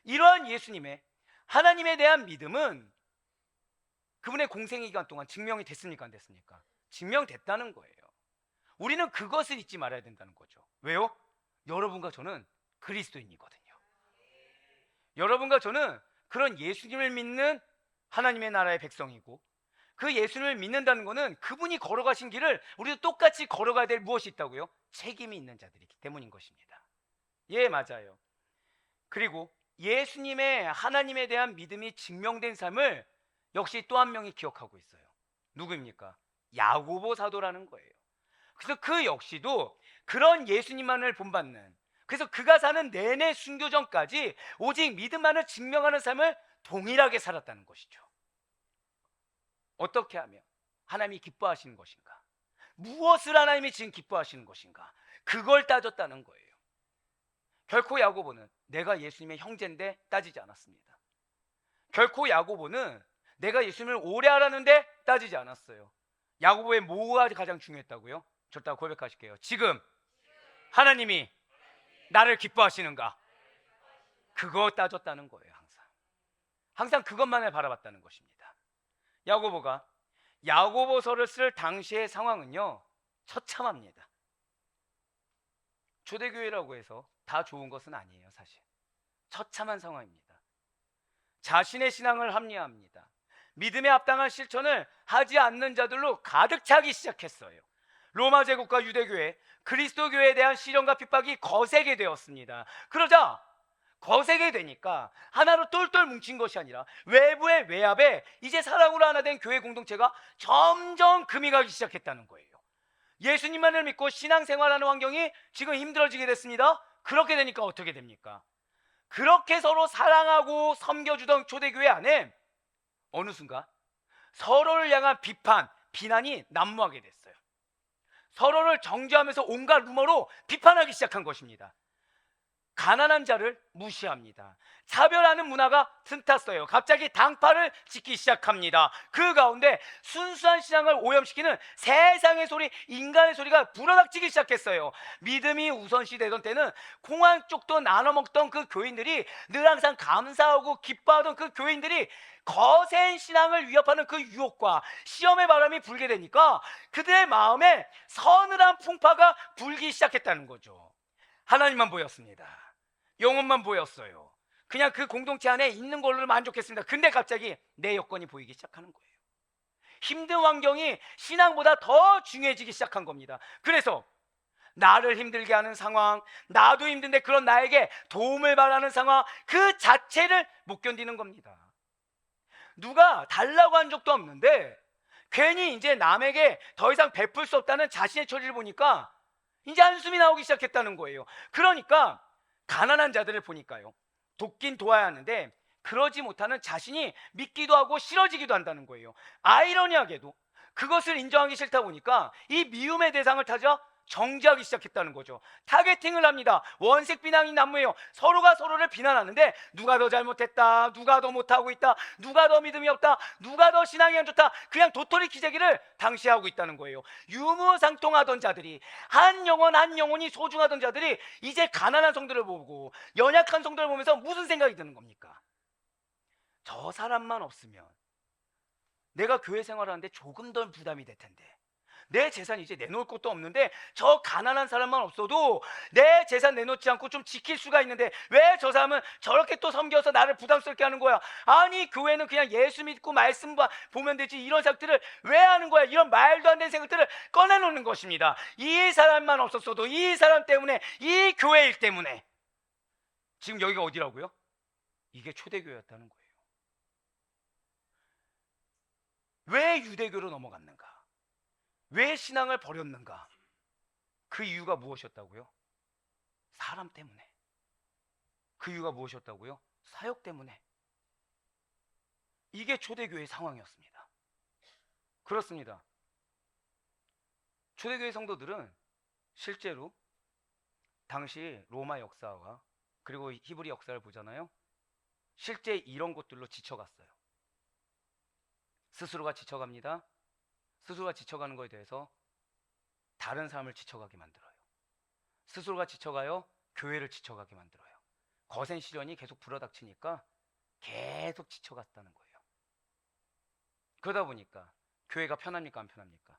이러한 예수님의 하나님에 대한 믿음은 그분의 공생의 기간 동안 증명이 됐습니까? 안 됐습니까? 증명됐다는 거예요. 우리는 그것을 잊지 말아야 된다는 거죠. 왜요? 여러분과 저는 그리스도인이거든요. 여러분과 저는 그런 예수님을 믿는 하나님의 나라의 백성이고, 그 예수님을 믿는다는 것은 그분이 걸어가신 길을 우리도 똑같이 걸어가야 될 무엇이 있다고요? 책임이 있는 자들이기 때문인 것입니다. 예, 맞아요. 그리고 예수님의 하나님에 대한 믿음이 증명된 삶을 역시 또 한 명이 기억하고 있어요. 누구입니까? 야고보 사도라는 거예요. 그래서 그 역시도 그런 예수님만을 본받는, 그래서 그가 사는 내내 순교 전까지 오직 믿음만을 증명하는 삶을 동일하게 살았다는 것이죠. 어떻게 하면 하나님이 기뻐하시는 것인가? 무엇을 하나님이 지금 기뻐하시는 것인가? 그걸 따졌다는 거예요. 결코 야고보는 내가 예수님의 형제인데 따지지 않았습니다. 결코 야고보는 내가 예수님을 오래 알았는데 따지지 않았어요. 야고보의 뭐가 가장 중요했다고요? 저따 고백하실게요. 지금 하나님이 나를 기뻐하시는가? 그거 따졌다는 거예요. 항상 그것만을 바라봤다는 것입니다. 야고보서를 쓸 당시의 상황은요, 처참합니다. 초대교회라고 해서 다 좋은 것은 아니에요. 사실 처참한 상황입니다. 자신의 신앙을 합리화합니다. 믿음에 합당한 실천을 하지 않는 자들로 가득 차기 시작했어요. 로마 제국과 유대교회, 그리스도교회에 대한 시련과 핍박이 거세게 되었습니다. 그러자 거세게 되니까 하나로 똘똘 뭉친 것이 아니라 외부의 외압에 이제 사랑으로 하나 된 교회 공동체가 점점 금이 가기 시작했다는 거예요. 예수님만을 믿고 신앙생활하는 환경이 지금 힘들어지게 됐습니다. 그렇게 되니까 어떻게 됩니까? 그렇게 서로 사랑하고 섬겨주던 초대교회 안에 어느 순간 서로를 향한 비난이 난무하게 됐어요. 서로를 정죄하면서 온갖 루머로 비판하기 시작한 것입니다. 가난한 자를 무시합니다. 차별하는 문화가 틈탔어요. 갑자기 당파를 짓기 시작합니다. 그 가운데 순수한 신앙을 오염시키는 세상의 소리, 인간의 소리가 불어닥치기 시작했어요. 믿음이 우선시 되던 때는 공안 쪽도 나눠 먹던 그 교인들이, 늘 항상 감사하고 기뻐하던 그 교인들이 거센 신앙을 위협하는 그 유혹과 시험의 바람이 불게 되니까 그들의 마음에 서늘한 풍파가 불기 시작했다는 거죠. 하나님만 보였습니다. 영혼만 보였어요. 그냥 그 공동체 안에 있는 걸로 만족했습니다. 근데 갑자기 내 여건이 보이기 시작하는 거예요. 힘든 환경이 신앙보다 더 중요해지기 시작한 겁니다. 그래서 나를 힘들게 하는 상황, 나도 힘든데 그런 나에게 도움을 바라는 상황, 그 자체를 못 견디는 겁니다. 누가 달라고 한 적도 없는데 괜히 이제 남에게 더 이상 베풀 수 없다는 자신의 처지를 보니까 이제 한숨이 나오기 시작했다는 거예요. 그러니까 가난한 자들을 보니까요, 돕긴 도와야 하는데 그러지 못하는 자신이 믿기도 하고 싫어지기도 한다는 거예요. 아이러니하게도 그것을 인정하기 싫다 보니까 이 미움의 대상을 타자 정죄하기 시작했다는 거죠. 타겟팅을 합니다. 원색 비난이 난무해요. 서로가 서로를 비난하는데 누가 더 잘못했다, 누가 더 못하고 있다, 누가 더 믿음이 없다, 누가 더 신앙이 안 좋다, 그냥 도토리 키재기를 당시 하고 있다는 거예요. 유무상통하던 자들이, 한 영혼이 소중하던 자들이 이제 가난한 성도를 보고 연약한 성도를 보면서 무슨 생각이 드는 겁니까? 저 사람만 없으면 내가 교회 생활하는데 조금 더 부담이 될 텐데, 내 재산 이제 내놓을 것도 없는데 저 가난한 사람만 없어도 내 재산 내놓지 않고 좀 지킬 수가 있는데 왜 저 사람은 저렇게 또 섬겨서 나를 부담스럽게 하는 거야? 아니, 교회는 그냥 예수 믿고 말씀 보면 되지, 이런 생각들을 왜 하는 거야? 이런 말도 안 되는 생각들을 꺼내놓는 것입니다. 이 사람만 없었어도, 이 사람 때문에, 이 교회 일 때문에. 지금 여기가 어디라고요? 이게 초대교회였다는 거예요. 왜 유대교로 넘어갔는가? 왜 신앙을 버렸는가? 그 이유가 무엇이었다고요? 사람 때문에. 그 이유가 무엇이었다고요? 사역 때문에. 이게 초대교회의 상황이었습니다. 그렇습니다. 초대교회 성도들은 실제로 당시 로마 역사와 그리고 히브리 역사를 보잖아요. 실제 이런 것들로 지쳐갔어요. 스스로가 지쳐갑니다. 스스로가 지쳐가는 것에 대해서 다른 사람을 지쳐가게 만들어요. 스스로가 지쳐가요. 교회를 지쳐가게 만들어요. 거센 시련이 계속 불어닥치니까 계속 지쳐갔다는 거예요. 그러다 보니까 교회가 편합니까, 안 편합니까?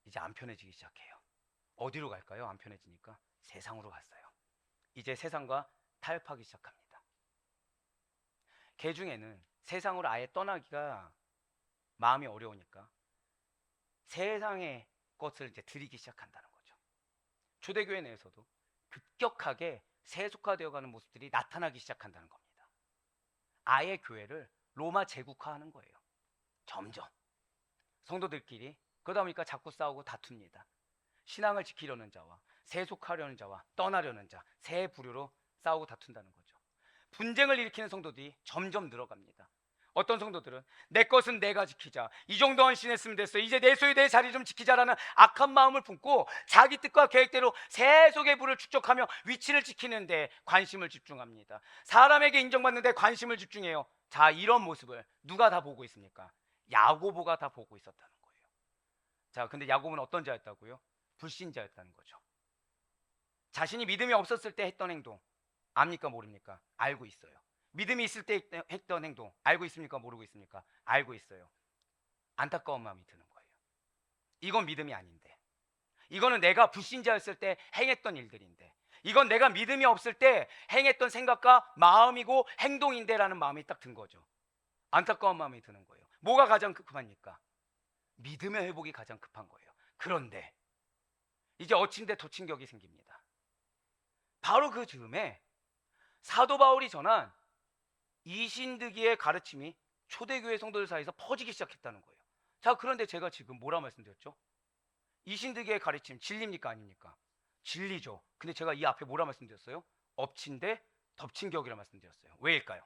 이제 안 편해지기 시작해요. 어디로 갈까요? 안 편해지니까 세상으로 갔어요. 이제 세상과 타협하기 시작합니다. 개 중에는 세상으로 아예 떠나기가 마음이 어려우니까 세상의 것을 이제 드리기 시작한다는 거죠. 초대교회 내에서도 급격하게 세속화되어가는 모습들이 나타나기 시작한다는 겁니다. 아예 교회를 로마 제국화하는 거예요. 점점 성도들끼리. 그러다 보니까 자꾸 싸우고 다툽니다. 신앙을 지키려는 자와 세속하려는 자와 떠나려는 자, 세 부류로 싸우고 다툰다는 거죠. 분쟁을 일으키는 성도들이 점점 늘어갑니다. 어떤 성도들은 내 것은 내가 지키자, 이 정도 헌신했으면 됐어, 이제 내 소유 내 자리 좀 지키자라는 악한 마음을 품고 자기 뜻과 계획대로 세속의 부를 축적하며 위치를 지키는데 관심을 집중합니다. 사람에게 인정받는데 관심을 집중해요. 자, 이런 모습을 누가 다 보고 있습니까? 야고보가 다 보고 있었다는 거예요. 자, 근데 야고보는 어떤 자였다고요? 불신자였다는 거죠. 자신이 믿음이 없었을 때 했던 행동 압니까 모릅니까? 알고 있어요. 믿음이 있을 때 했던 행동 알고 있습니까 모르고 있습니까? 알고 있어요. 안타까운 마음이 드는 거예요. 이건 믿음이 아닌데, 이거는 내가 불신자였을 때 행했던 일들인데, 이건 내가 믿음이 없을 때 행했던 생각과 마음이고 행동인데 라는 마음이 딱 든 거죠. 안타까운 마음이 드는 거예요. 뭐가 가장 급합니까? 믿음의 회복이 가장 급한 거예요. 그런데 이제 엎친 데 덮친 격이 생깁니다. 바로 그 즈음에 사도 바울이 전한 이신득이의 가르침이 초대교회 성도들 사이에서 퍼지기 시작했다는 거예요. 자, 그런데 제가 지금 뭐라 말씀드렸죠? 이신득이의 가르침 진리입니까 아닙니까? 진리죠. 근데 제가 이 앞에 뭐라 말씀드렸어요? 엎친 데 덮친 격이라 말씀드렸어요. 왜일까요?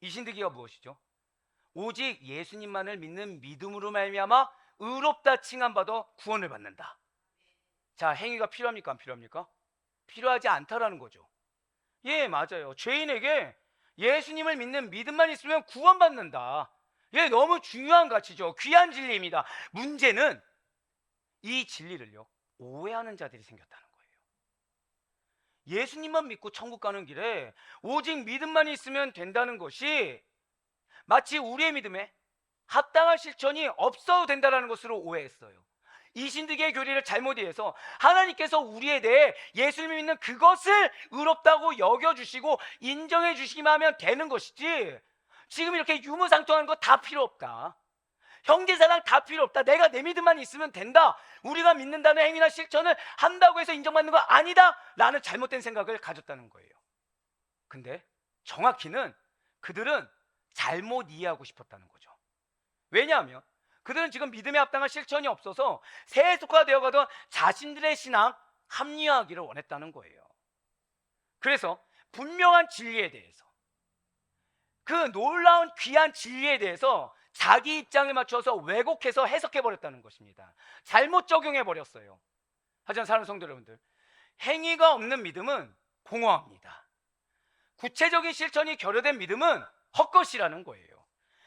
이신득이가 무엇이죠? 오직 예수님만을 믿는 믿음으로 말미암아 의롭다 칭함받아 구원을 받는다. 자, 행위가 필요합니까 안 필요합니까? 필요하지 않다라는 거죠. 예, 맞아요. 죄인에게 예수님을 믿는 믿음만 있으면 구원받는다. 예, 너무 중요한 가치죠. 귀한 진리입니다. 문제는 이 진리를요 오해하는 자들이 생겼다는 거예요. 예수님만 믿고 천국 가는 길에 오직 믿음만 있으면 된다는 것이 마치 우리의 믿음에 합당한 실천이 없어도 된다는 것으로 오해했어요. 이신득의 교리를 잘못 이해해서 하나님께서 우리에 대해 예수님을 믿는 그것을 의롭다고 여겨주시고 인정해 주시기만 하면 되는 것이지, 지금 이렇게 유무상통하는 거 다 필요 없다, 형제사랑 다 필요 없다, 내가 내 믿음만 있으면 된다, 우리가 믿는다는 행위나 실천을 한다고 해서 인정받는 거 아니다 라는 잘못된 생각을 가졌다는 거예요. 근데 정확히는 그들은 잘못 이해하고 싶었다는 거죠. 왜냐하면 그들은 지금 믿음에 합당한 실천이 없어서 세속화되어가던 자신들의 신앙 합리화하기를 원했다는 거예요. 그래서 분명한 진리에 대해서, 그 놀라운 귀한 진리에 대해서 자기 입장에 맞춰서 왜곡해서 해석해버렸다는 것입니다. 잘못 적용해버렸어요. 하지만 사랑하는 성도 여러분들, 행위가 없는 믿음은 공허합니다. 구체적인 실천이 결여된 믿음은 헛것이라는 거예요.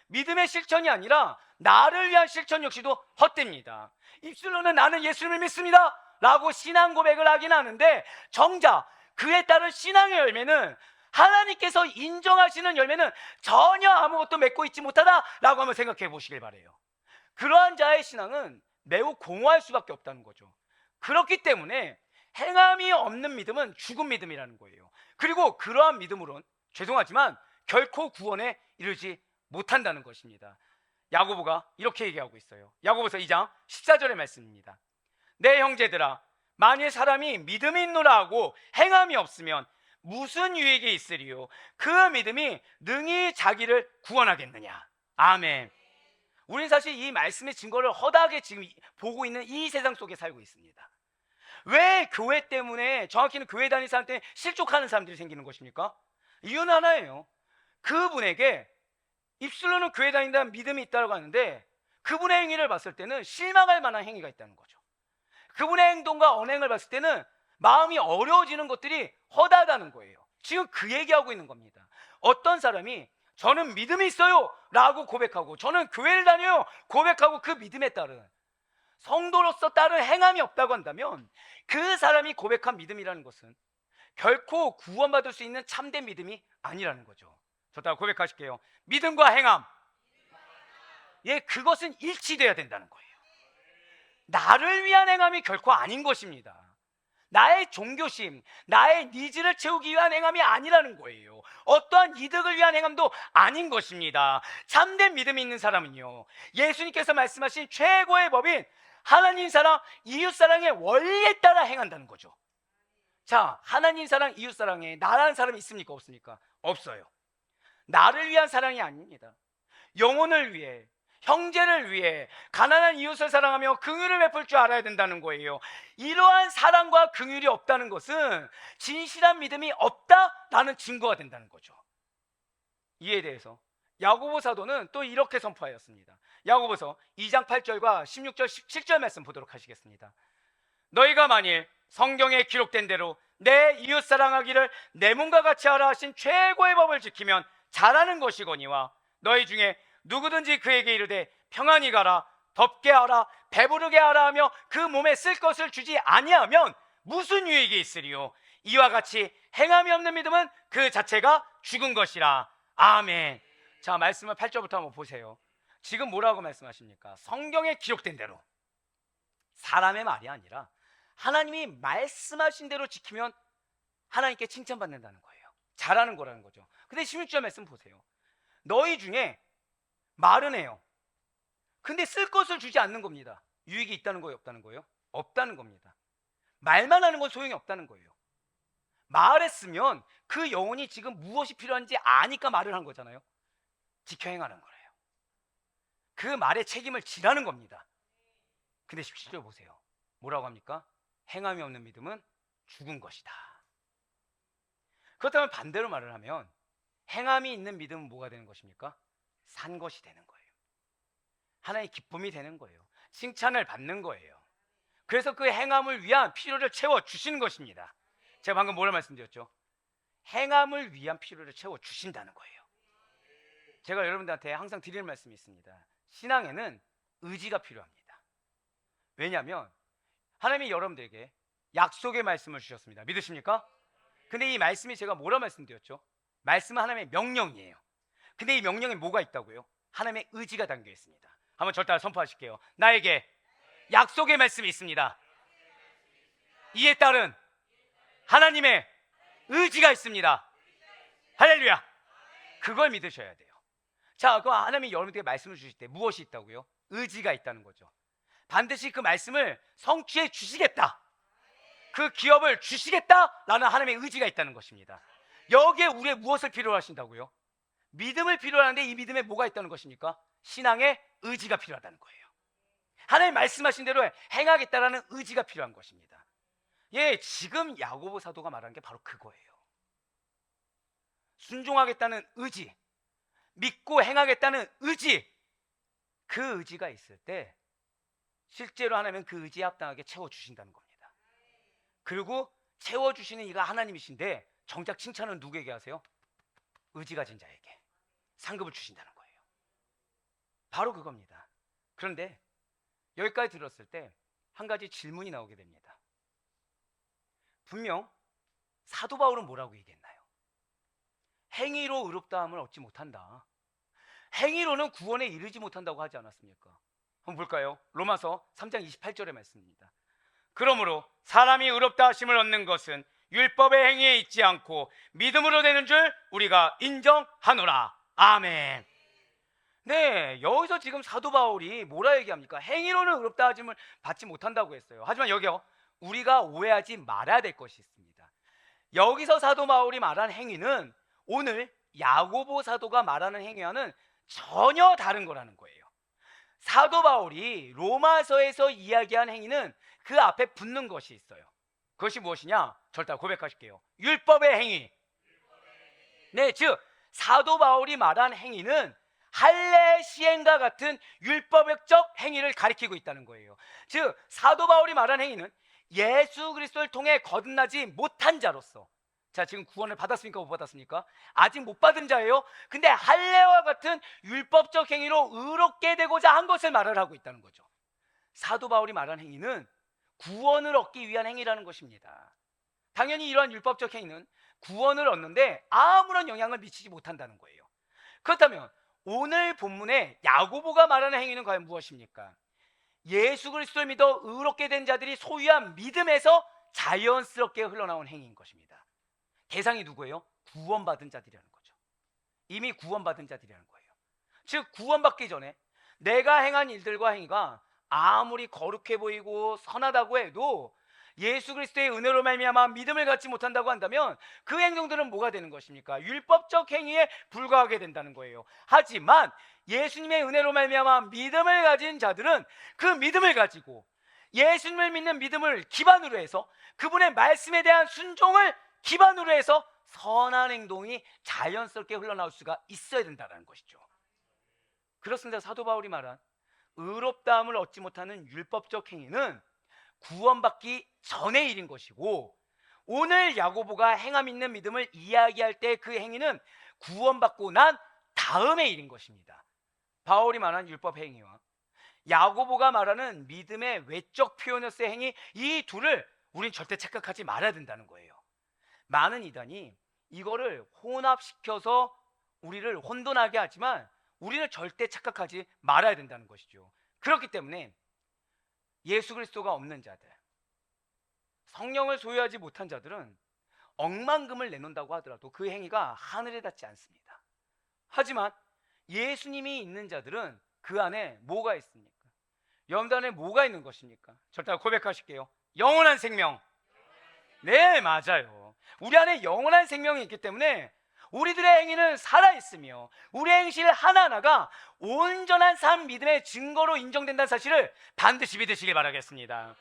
믿음의 실천이 아니라 나를 위한 실천 역시도 헛됩니다. 입술로는 나는 예수님을 믿습니다 라고 신앙 고백을 하긴 하는데, 정작 그에 따른 신앙의 열매는, 하나님께서 인정하시는 열매는 전혀 아무것도 맺고 있지 못하다라고 한번 생각해 보시길 바라요. 그러한 자의 신앙은 매우 공허할 수밖에 없다는 거죠. 그렇기 때문에 행함이 없는 믿음은 죽은 믿음이라는 거예요. 그리고 그러한 믿음으론 죄송하지만 결코 구원에 이르지 못한다는 것입니다. 야고보가 이렇게 얘기하고 있어요. 야고보서 2장 14절의 말씀입니다. 내 형제들아, 만일 사람이 믿음이 있노라 하고 행함이 없으면 무슨 유익이 있으리요? 그 믿음이 능히 자기를 구원하겠느냐. 아멘. 우리는 사실 이 말씀의 증거를 허다하게 지금 보고 있는 이 세상 속에 살고 있습니다. 왜 교회 때문에, 정확히는 교회 다니는 사람 때문에 실족하는 사람들이 생기는 것입니까? 이유는 하나예요. 그분에게 입술로는 교회 다닌다는 믿음이 있다고 하는데 그분의 행위를 봤을 때는 실망할 만한 행위가 있다는 거죠. 그분의 행동과 언행을 봤을 때는 마음이 어려워지는 것들이 허다하다는 거예요. 지금 그 얘기하고 있는 겁니다. 어떤 사람이 저는 믿음이 있어요 라고 고백하고, 저는 교회를 다녀요 고백하고, 그 믿음에 따른 성도로서 따른 행함이 없다고 한다면 그 사람이 고백한 믿음이라는 것은 결코 구원받을 수 있는 참된 믿음이 아니라는 거죠. 저 따라 고백하실게요. 믿음과 행함, 예, 그것은 일치돼야 된다는 거예요. 나를 위한 행함이 결코 아닌 것입니다. 나의 종교심, 나의 니즈를 채우기 위한 행함이 아니라는 거예요. 어떠한 이득을 위한 행함도 아닌 것입니다. 참된 믿음이 있는 사람은요, 예수님께서 말씀하신 최고의 법인 하나님 사랑, 이웃 사랑의 원리에 따라 행한다는 거죠. 자, 하나님 사랑, 이웃 사랑에 나라는 사람이 있습니까 없습니까? 없어요. 나를 위한 사랑이 아닙니다. 영혼을 위해, 형제를 위해 가난한 이웃을 사랑하며 긍휼을 베풀 줄 알아야 된다는 거예요. 이러한 사랑과 긍휼이 없다는 것은 진실한 믿음이 없다라는 증거가 된다는 거죠. 이에 대해서 야고보 사도는 또 이렇게 선포하였습니다. 야고보서 2장 8절과 16절 17절 말씀 보도록 하시겠습니다. 너희가 만일 성경에 기록된 대로 내 이웃 사랑하기를 내 몸과 같이 하라 하신 최고의 법을 지키면 잘하는 것이거니와 너희 중에 누구든지 그에게 이르되 평안히 가라, 덥게 하라, 배부르게 하라 하며 그 몸에 쓸 것을 주지 아니하면 무슨 유익이 있으리요? 이와 같이 행함이 없는 믿음은 그 자체가 죽은 것이라. 아멘. 자, 말씀을 8절부터 한번 보세요. 지금 뭐라고 말씀하십니까? 성경에 기록된 대로, 사람의 말이 아니라 하나님이 말씀하신 대로 지키면 하나님께 칭찬받는다는 거예요. 잘하는 거라는 거죠. 근데 16절 말씀 보세요. 너희 중에 말은 해요. 근데 쓸 것을 주지 않는 겁니다. 유익이 있다는 거예요, 없다는 거예요? 없다는 겁니다. 말만 하는 건 소용이 없다는 거예요. 말했으면 그 영혼이 지금 무엇이 필요한지 아니까 말을 한 거잖아요. 지켜 행하는 거예요. 그 말의 책임을 지라는 겁니다. 근데 17절 보세요. 뭐라고 합니까? 행함이 없는 믿음은 죽은 것이다. 그렇다면 반대로 말을 하면 행함이 있는 믿음은 뭐가 되는 것입니까? 산 것이 되는 거예요. 하나의 기쁨이 되는 거예요. 칭찬을 받는 거예요. 그래서 그 행함을 위한 필요를 채워주시는 것입니다. 제가 방금 뭐라 말씀드렸죠? 행함을 위한 필요를 채워주신다는 거예요. 제가 여러분들한테 항상 드리는 말씀이 있습니다. 신앙에는 의지가 필요합니다. 왜냐하면 하나님이 여러분들에게 약속의 말씀을 주셨습니다. 믿으십니까? 근데 이 말씀이 제가 뭐라 말씀드렸죠? 말씀은 하나님의 명령이에요. 근데 이 명령에 뭐가 있다고요? 하나님의 의지가 담겨 있습니다. 한번 절 따라 선포하실게요. 나에게 약속의 말씀이 있습니다. 이에 따른 하나님의 의지가 있습니다. 할렐루야. 그걸 믿으셔야 돼요. 자, 그럼 하나님이 여러분들에게 말씀을 주실 때 무엇이 있다고요? 의지가 있다는 거죠. 반드시 그 말씀을 성취해 주시겠다, 그 기업을 주시겠다라는 하나님의 의지가 있다는 것입니다. 여기에 우리의 무엇을 필요로 하신다고요? 믿음을 필요로 하는데 이 믿음에 뭐가 있다는 것입니까? 신앙의 의지가 필요하다는 거예요. 하나님 말씀하신 대로 행하겠다라는 의지가 필요한 것입니다. 예, 지금 야고보 사도가 말한 게 바로 그거예요. 순종하겠다는 의지, 믿고 행하겠다는 의지, 그 의지가 있을 때 실제로 하나님은 그 의지에 합당하게 채워주신다는 겁니다. 그리고 채워주시는 이가 하나님이신데 정작 칭찬은 누구에게 하세요? 의지 가진 자에게 상급을 주신다는 거예요. 바로 그겁니다. 그런데 여기까지 들었을 때 한 가지 질문이 나오게 됩니다. 분명 사도 바울은 뭐라고 얘기했나요? 행위로 의롭다함을 얻지 못한다. 행위로는 구원에 이르지 못한다고 하지 않았습니까? 한번 볼까요? 로마서 3장 28절의 말씀입니다. 그러므로 사람이 의롭다 하심을 얻는 것은 율법의 행위에 있지 않고 믿음으로 되는 줄 우리가 인정하노라. 아멘. 네, 여기서 지금 사도 바울이 뭐라 얘기합니까? 행위로는 의롭다 하심을 받지 못한다고 했어요. 하지만 여기요, 우리가 오해하지 말아야 될 것이 있습니다. 여기서 사도 바울이 말한 행위는 오늘 야고보 사도가 말하는 행위와는 전혀 다른 거라는 거예요. 사도 바울이 로마서에서 이야기한 행위는 그 앞에 붙는 것이 있어요. 그것이 무엇이냐? 절대 고백하실게요. 율법의 행위. 네, 즉 사도 바울이 말한 행위는 할례 시행과 같은 율법적 행위를 가리키고 있다는 거예요. 즉 사도 바울이 말한 행위는 예수 그리스도를 통해 거듭나지 못한 자로서, 자, 지금 구원을 받았습니까? 못 받았습니까? 아직 못 받은 자예요. 근데 할례와 같은 율법적 행위로 의롭게 되고자 한 것을 말을 하고 있다는 거죠. 사도 바울이 말한 행위는 구원을 얻기 위한 행위라는 것입니다. 당연히 이러한 율법적 행위는 구원을 얻는데 아무런 영향을 미치지 못한다는 거예요. 그렇다면 오늘 본문에 야고보가 말하는 행위는 과연 무엇입니까? 예수 그리스도를 믿어 의롭게 된 자들이 소유한 믿음에서 자연스럽게 흘러나온 행위인 것입니다. 대상이 누구예요? 구원받은 자들이라는 거죠. 이미 구원받은 자들이라는 거예요. 즉 구원받기 전에 내가 행한 일들과 행위가 아무리 거룩해 보이고 선하다고 해도 예수 그리스도의 은혜로 말미암아 믿음을 갖지 못한다고 한다면 그 행동들은 뭐가 되는 것입니까? 율법적 행위에 불과하게 된다는 거예요. 하지만 예수님의 은혜로 말미암아 믿음을 가진 자들은 그 믿음을 가지고 예수님을 믿는 믿음을 기반으로 해서 그분의 말씀에 대한 순종을 기반으로 해서 선한 행동이 자연스럽게 흘러나올 수가 있어야 된다는 것이죠. 그렇습니다. 사도 바울이 말한 의롭다함을 얻지 못하는 율법적 행위는 구원받기 전의 일인 것이고, 오늘 야고보가 행함 있는 믿음을 이야기할 때 그 행위는 구원받고 난 다음의 일인 것입니다. 바울이 말한 율법 행위와 야고보가 말하는 믿음의 외적 표현으로서의 행위, 이 둘을 우린 절대 착각하지 말아야 된다는 거예요. 많은 이단이 이거를 혼합시켜서 우리를 혼돈하게 하지만 우리는 절대 착각하지 말아야 된다는 것이죠. 그렇기 때문에 예수 그리스도가 없는 자들, 성령을 소유하지 못한 자들은 억만금을 내놓는다고 하더라도 그 행위가 하늘에 닿지 않습니다. 하지만 예수님이 있는 자들은 그 안에 뭐가 있습니까? 여러분들 안에 뭐가 있는 것입니까? 절대 고백하실게요. 영원한 생명. 네, 맞아요. 우리 안에 영원한 생명이 있기 때문에 우리들의 행위는 살아있으며 우리의 행실 하나하나가 온전한 삶 믿음의 증거로 인정된다는 사실을 반드시 믿으시길 바라겠습니다.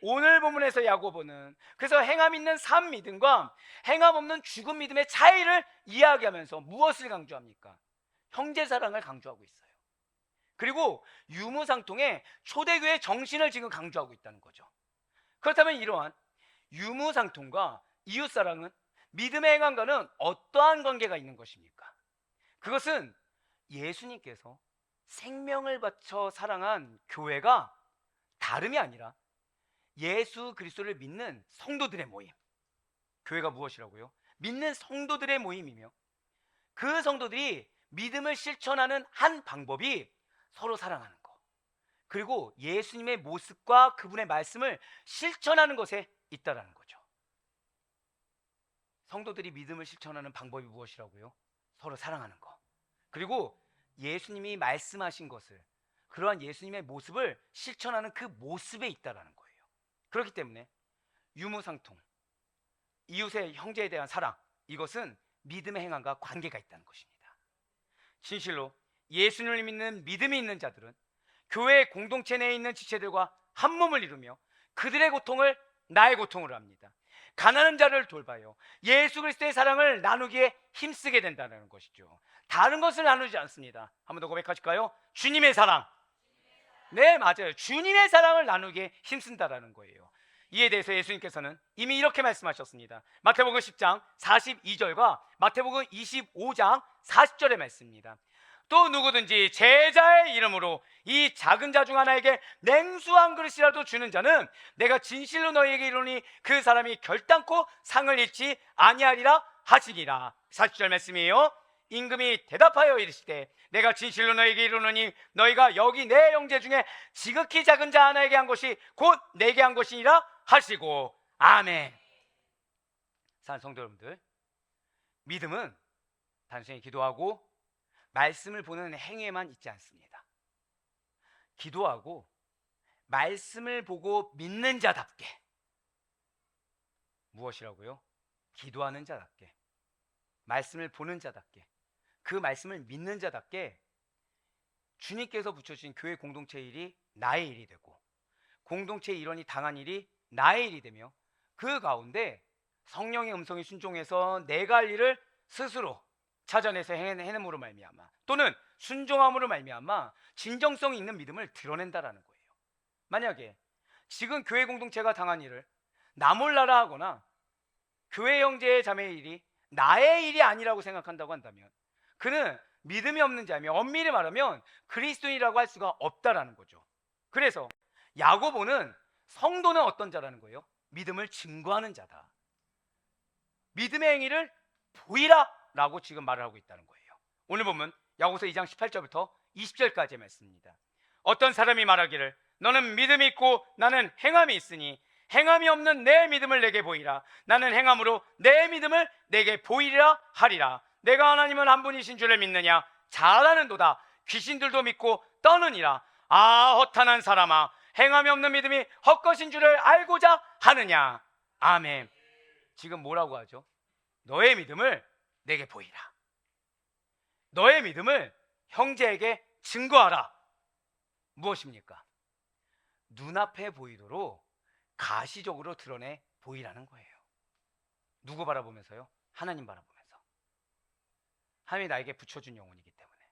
오늘 본문에서 야고보는 그래서 행함 있는 삶 믿음과 행함 없는 죽음 믿음의 차이를 이야기하면서 무엇을 강조합니까? 형제 사랑을 강조하고 있어요. 그리고 유무상통의 초대교회 정신을 지금 강조하고 있다는 거죠. 그렇다면 이러한 유무상통과 이웃사랑은 믿음의 행함과는 어떠한 관계가 있는 것입니까? 그것은 예수님께서 생명을 바쳐 사랑한 교회가 다름이 아니라 예수 그리스도를 믿는 성도들의 모임. 교회가 무엇이라고요? 믿는 성도들의 모임이며 그 성도들이 믿음을 실천하는 한 방법이 서로 사랑하는 것, 그리고 예수님의 모습과 그분의 말씀을 실천하는 것에 있다라는 거죠. 성도들이 믿음을 실천하는 방법이 무엇이라고요? 서로 사랑하는 것, 그리고 예수님이 말씀하신 것을, 그러한 예수님의 모습을 실천하는 그 모습에 있다라는 거예요. 그렇기 때문에 유무상통, 이웃의 형제에 대한 사랑, 이것은 믿음의 행함과 관계가 있다는 것입니다. 진실로 예수님을 믿는 믿음이 있는 자들은 교회 공동체 내에 있는 지체들과 한 몸을 이루며 그들의 고통을 나의 고통으로 합니다. 가난한 자를 돌봐요. 예수 그리스도의 사랑을 나누기에 힘쓰게 된다는 것이죠. 다른 것을 나누지 않습니다. 한 번 더 고백하실까요? 주님의 사랑. 네, 맞아요. 주님의 사랑을 나누기에 힘쓴다라는 거예요. 이에 대해서 예수님께서는 이미 이렇게 말씀하셨습니다. 마태복음 10장 42절과 마태복음 25장 40절의 말씀입니다. 또 누구든지 제자의 이름으로 이 작은 자 중 하나에게 냉수 한 그릇이라도 주는 자는 내가 진실로 너희에게 이르노니 그 사람이 결단코 상을 잃지 아니하리라 하시니라. 40절 말씀이에요. 임금이 대답하여 이르시되 내가 진실로 너희에게 이르노니 너희가 여기 내 형제 중에 지극히 작은 자 하나에게 한 것이 곧 내게 한 것이니라 하시고 아멘. 사랑하는 성도 여러분들, 믿음은 단순히 기도하고 말씀을 보는 행위에만 있지 않습니다. 기도하고 말씀을 보고 믿는 자답게, 무엇이라고요? 기도하는 자답게, 말씀을 보는 자답게, 그 말씀을 믿는 자답게 주님께서 붙여주신 교회 공동체 일이 나의 일이 되고 공동체의 일원이 당한 일이 나의 일이 되며 그 가운데 성령의 음성에 순종해서 내가 할 일을 스스로 찾아내서 해냄으로 말미암아 또는 순종함으로 말미암아 진정성 있는 믿음을 드러낸다라는 거예요. 만약에 지금 교회 공동체가 당한 일을 나 몰라라 하거나 교회 형제의 자매의 일이 나의 일이 아니라고 생각한다고 한다면 그는 믿음이 없는 자며 엄밀히 말하면 그리스도인이라고 할 수가 없다라는 거죠. 그래서 야고보는 성도는 어떤 자라는 거예요? 믿음을 증거하는 자다. 믿음의 행위를 보이라 라고 지금 말을 하고 있다는 거예요. 오늘 보면 야고보서 2장 18절부터 20절까지의 말씀입니다. 어떤 사람이 말하기를 너는 믿음이 있고 나는 행함이 있으니 행함이 없는 내 믿음을 내게 보이라. 나는 행함으로 내 믿음을 내게 보이리라 하리라. 내가 하나님은 한 분이신 줄을 믿느냐? 잘하는도다. 귀신들도 믿고 떠느니라. 아, 허탄한 사람아, 행함이 없는 믿음이 헛것인 줄을 알고자 하느냐. 아멘. 지금 뭐라고 하죠? 너의 믿음을 내게 보이라. 너의 믿음을 형제에게 증거하라. 무엇입니까? 눈앞에 보이도록 가시적으로 드러내 보이라는 거예요. 누구 바라보면서요? 하나님 바라보면서. 하나님이 나에게 붙여준 영혼이기 때문에,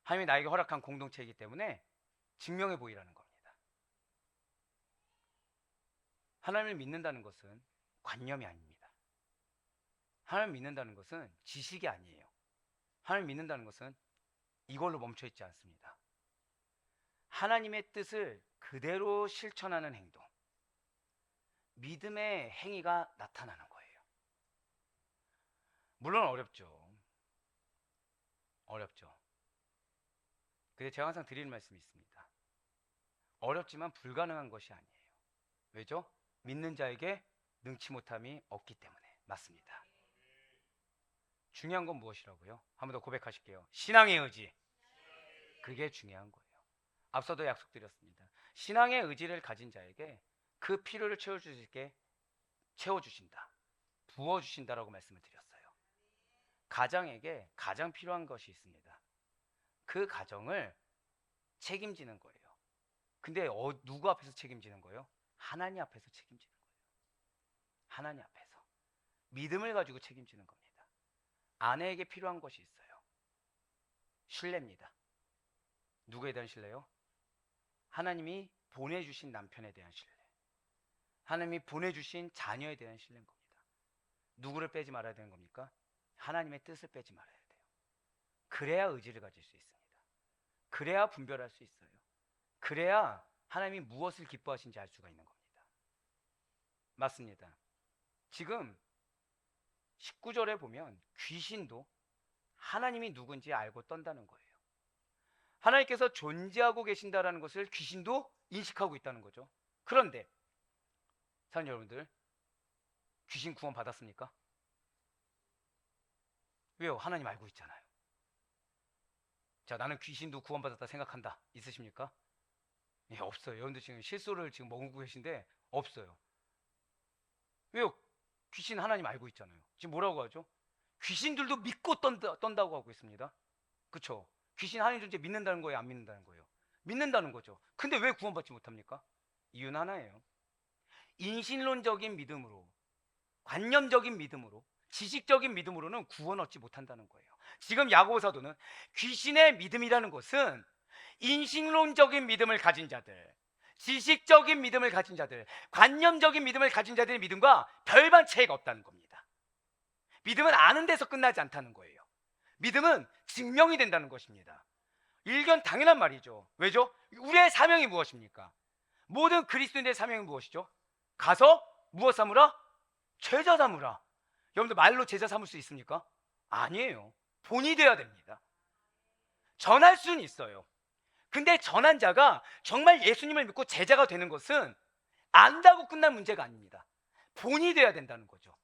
하나님이 나에게 허락한 공동체이기 때문에 증명해 보이라는 겁니다. 하나님을 믿는다는 것은 관념이 아닙니다. 하나님을 믿는다는 것은 지식이 아니에요. 하나님을 믿는다는 것은 이걸로 멈춰 있지 않습니다. 하나님의 뜻을 그대로 실천하는 행동, 믿음의 행위가 나타나는 거예요. 물론 어렵죠. 근데 제가 항상 드리는 말씀이 있습니다. 어렵지만 불가능한 것이 아니에요. 왜죠? 믿는 자에게 능치 못함이 없기 때문에. 맞습니다. 중요한 건 무엇이라고요? 한 번 더 고백하실게요. 신앙의 의지. 그게 중요한 거예요. 앞서도 약속드렸습니다. 신앙의 의지를 가진 자에게 그 필요를 채워주신다. 부어주신다라고 말씀을 드렸어요. 가장에게 가장 필요한 것이 있습니다. 그 가정을 책임지는 거예요. 근데 누구 앞에서 책임지는 거예요? 하나님 앞에서 책임지는 거예요. 하나님 앞에서. 믿음을 가지고 책임지는 겁니다. 아내에게 필요한 것이 있어요. 신뢰입니다. 누구에 대한 신뢰요? 하나님이 보내주신 남편에 대한 신뢰, 하나님이 보내주신 자녀에 대한 신뢰인 겁니다. 누구를 빼지 말아야 되는 겁니까? 하나님의 뜻을 빼지 말아야 돼요. 그래야 의지를 가질 수 있습니다. 그래야 분별할 수 있어요. 그래야 하나님이 무엇을 기뻐하신지 알 수가 있는 겁니다. 맞습니다. 지금 19절에 보면 귀신도 하나님이 누군지 알고 떤다는 거예요. 하나님께서 존재하고 계신다는 것을 귀신도 인식하고 있다는 거죠. 그런데 사랑하는 여러분들, 귀신 구원 받았습니까? 왜요? 하나님 알고 있잖아요. 자, 나는 귀신도 구원받았다 생각한다. 있으십니까? 예, 없어요. 여러분들 지금 실소를 지금 머금고 계신데 없어요. 왜요? 귀신 하나님 알고 있잖아요. 지금 뭐라고 하죠? 귀신들도 믿고 떤다고 하고 있습니다. 그렇죠? 귀신 하나님 존재 믿는다는 거예요? 안 믿는다는 거예요? 믿는다는 거죠. 근데 왜 구원받지 못합니까? 이유는 하나예요. 인신론적인 믿음으로, 관념적인 믿음으로, 지식적인 믿음으로는 구원 얻지 못한다는 거예요. 지금 야고보 사도는 귀신의 믿음이라는 것은 인신론적인 믿음을 가진 자들, 지식적인 믿음을 가진 자들, 관념적인 믿음을 가진 자들의 믿음과 별반 차이가 없다는 겁니다. 믿음은 아는 데서 끝나지 않다는 거예요. 믿음은 증명이 된다는 것입니다. 일견 당연한 말이죠. 왜죠? 우리의 사명이 무엇입니까? 모든 그리스도인의 사명이 무엇이죠? 가서 무엇 삼으라? 제자 삼으라. 여러분들 말로 제자 삼을 수 있습니까? 아니에요. 본이 돼야 됩니다. 전할 수는 있어요. 근데 전한 자가 정말 예수님을 믿고 제자가 되는 것은 안다고 끝난 문제가 아닙니다. 본이 돼야 된다는 거죠.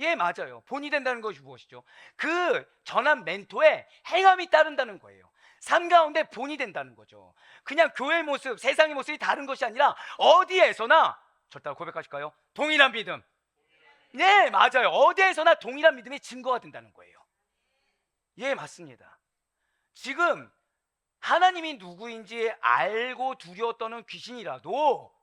예, 맞아요. 본이 된다는 것이 무엇이죠? 그 전한 멘토의 행함이 따른다는 거예요. 삶 가운데 본이 된다는 거죠. 그냥 교회의 모습, 세상의 모습이 다른 것이 아니라 어디에서나, 저따라 고백하실까요? 동일한 믿음. 네, 맞아요. 어디에서나 동일한 믿음이 증거가 된다는 거예요. 예, 맞습니다. 지금 하나님이 누구인지 알고 두려워 떠는 귀신이라도,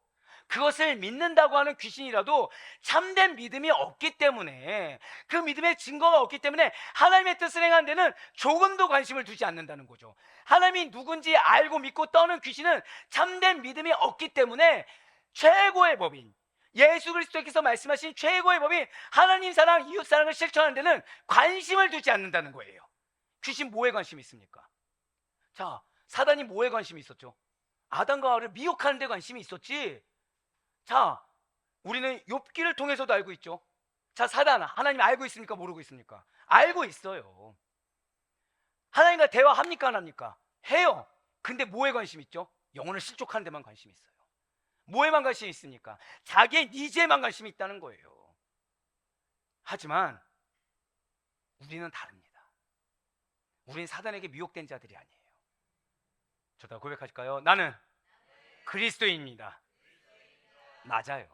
그것을 믿는다고 하는 귀신이라도 참된 믿음이 없기 때문에, 그 믿음의 증거가 없기 때문에 하나님의 뜻을 행하는 데는 조금도 관심을 두지 않는다는 거죠. 하나님이 누군지 알고 믿고 떠는 귀신은 참된 믿음이 없기 때문에 최고의 법인, 예수 그리스도께서 말씀하신 최고의 법인 하나님 사랑, 이웃 사랑을 실천하는 데는 관심을 두지 않는다는 거예요. 귀신 뭐에 관심이 있습니까? 자, 사단이 뭐에 관심이 있었죠? 아담과 하와를 미혹하는 데 관심이 있었지. 자, 우리는 욥기를 통해서도 알고 있죠. 자, 사단, 하나님 알고 있습니까? 모르고 있습니까? 알고 있어요. 하나님과 대화합니까? 안 합니까? 해요. 근데 뭐에 관심이 있죠? 영혼을 실족하는 데만 관심이 있어요. 뭐에만 관심이 있습니까? 자기의 니즈에만 관심이 있다는 거예요. 하지만 우리는 다릅니다. 우리는 사단에게 미혹된 자들이 아니에요. 저다 고백하실까요? 나는 그리스도입니다. 맞아요.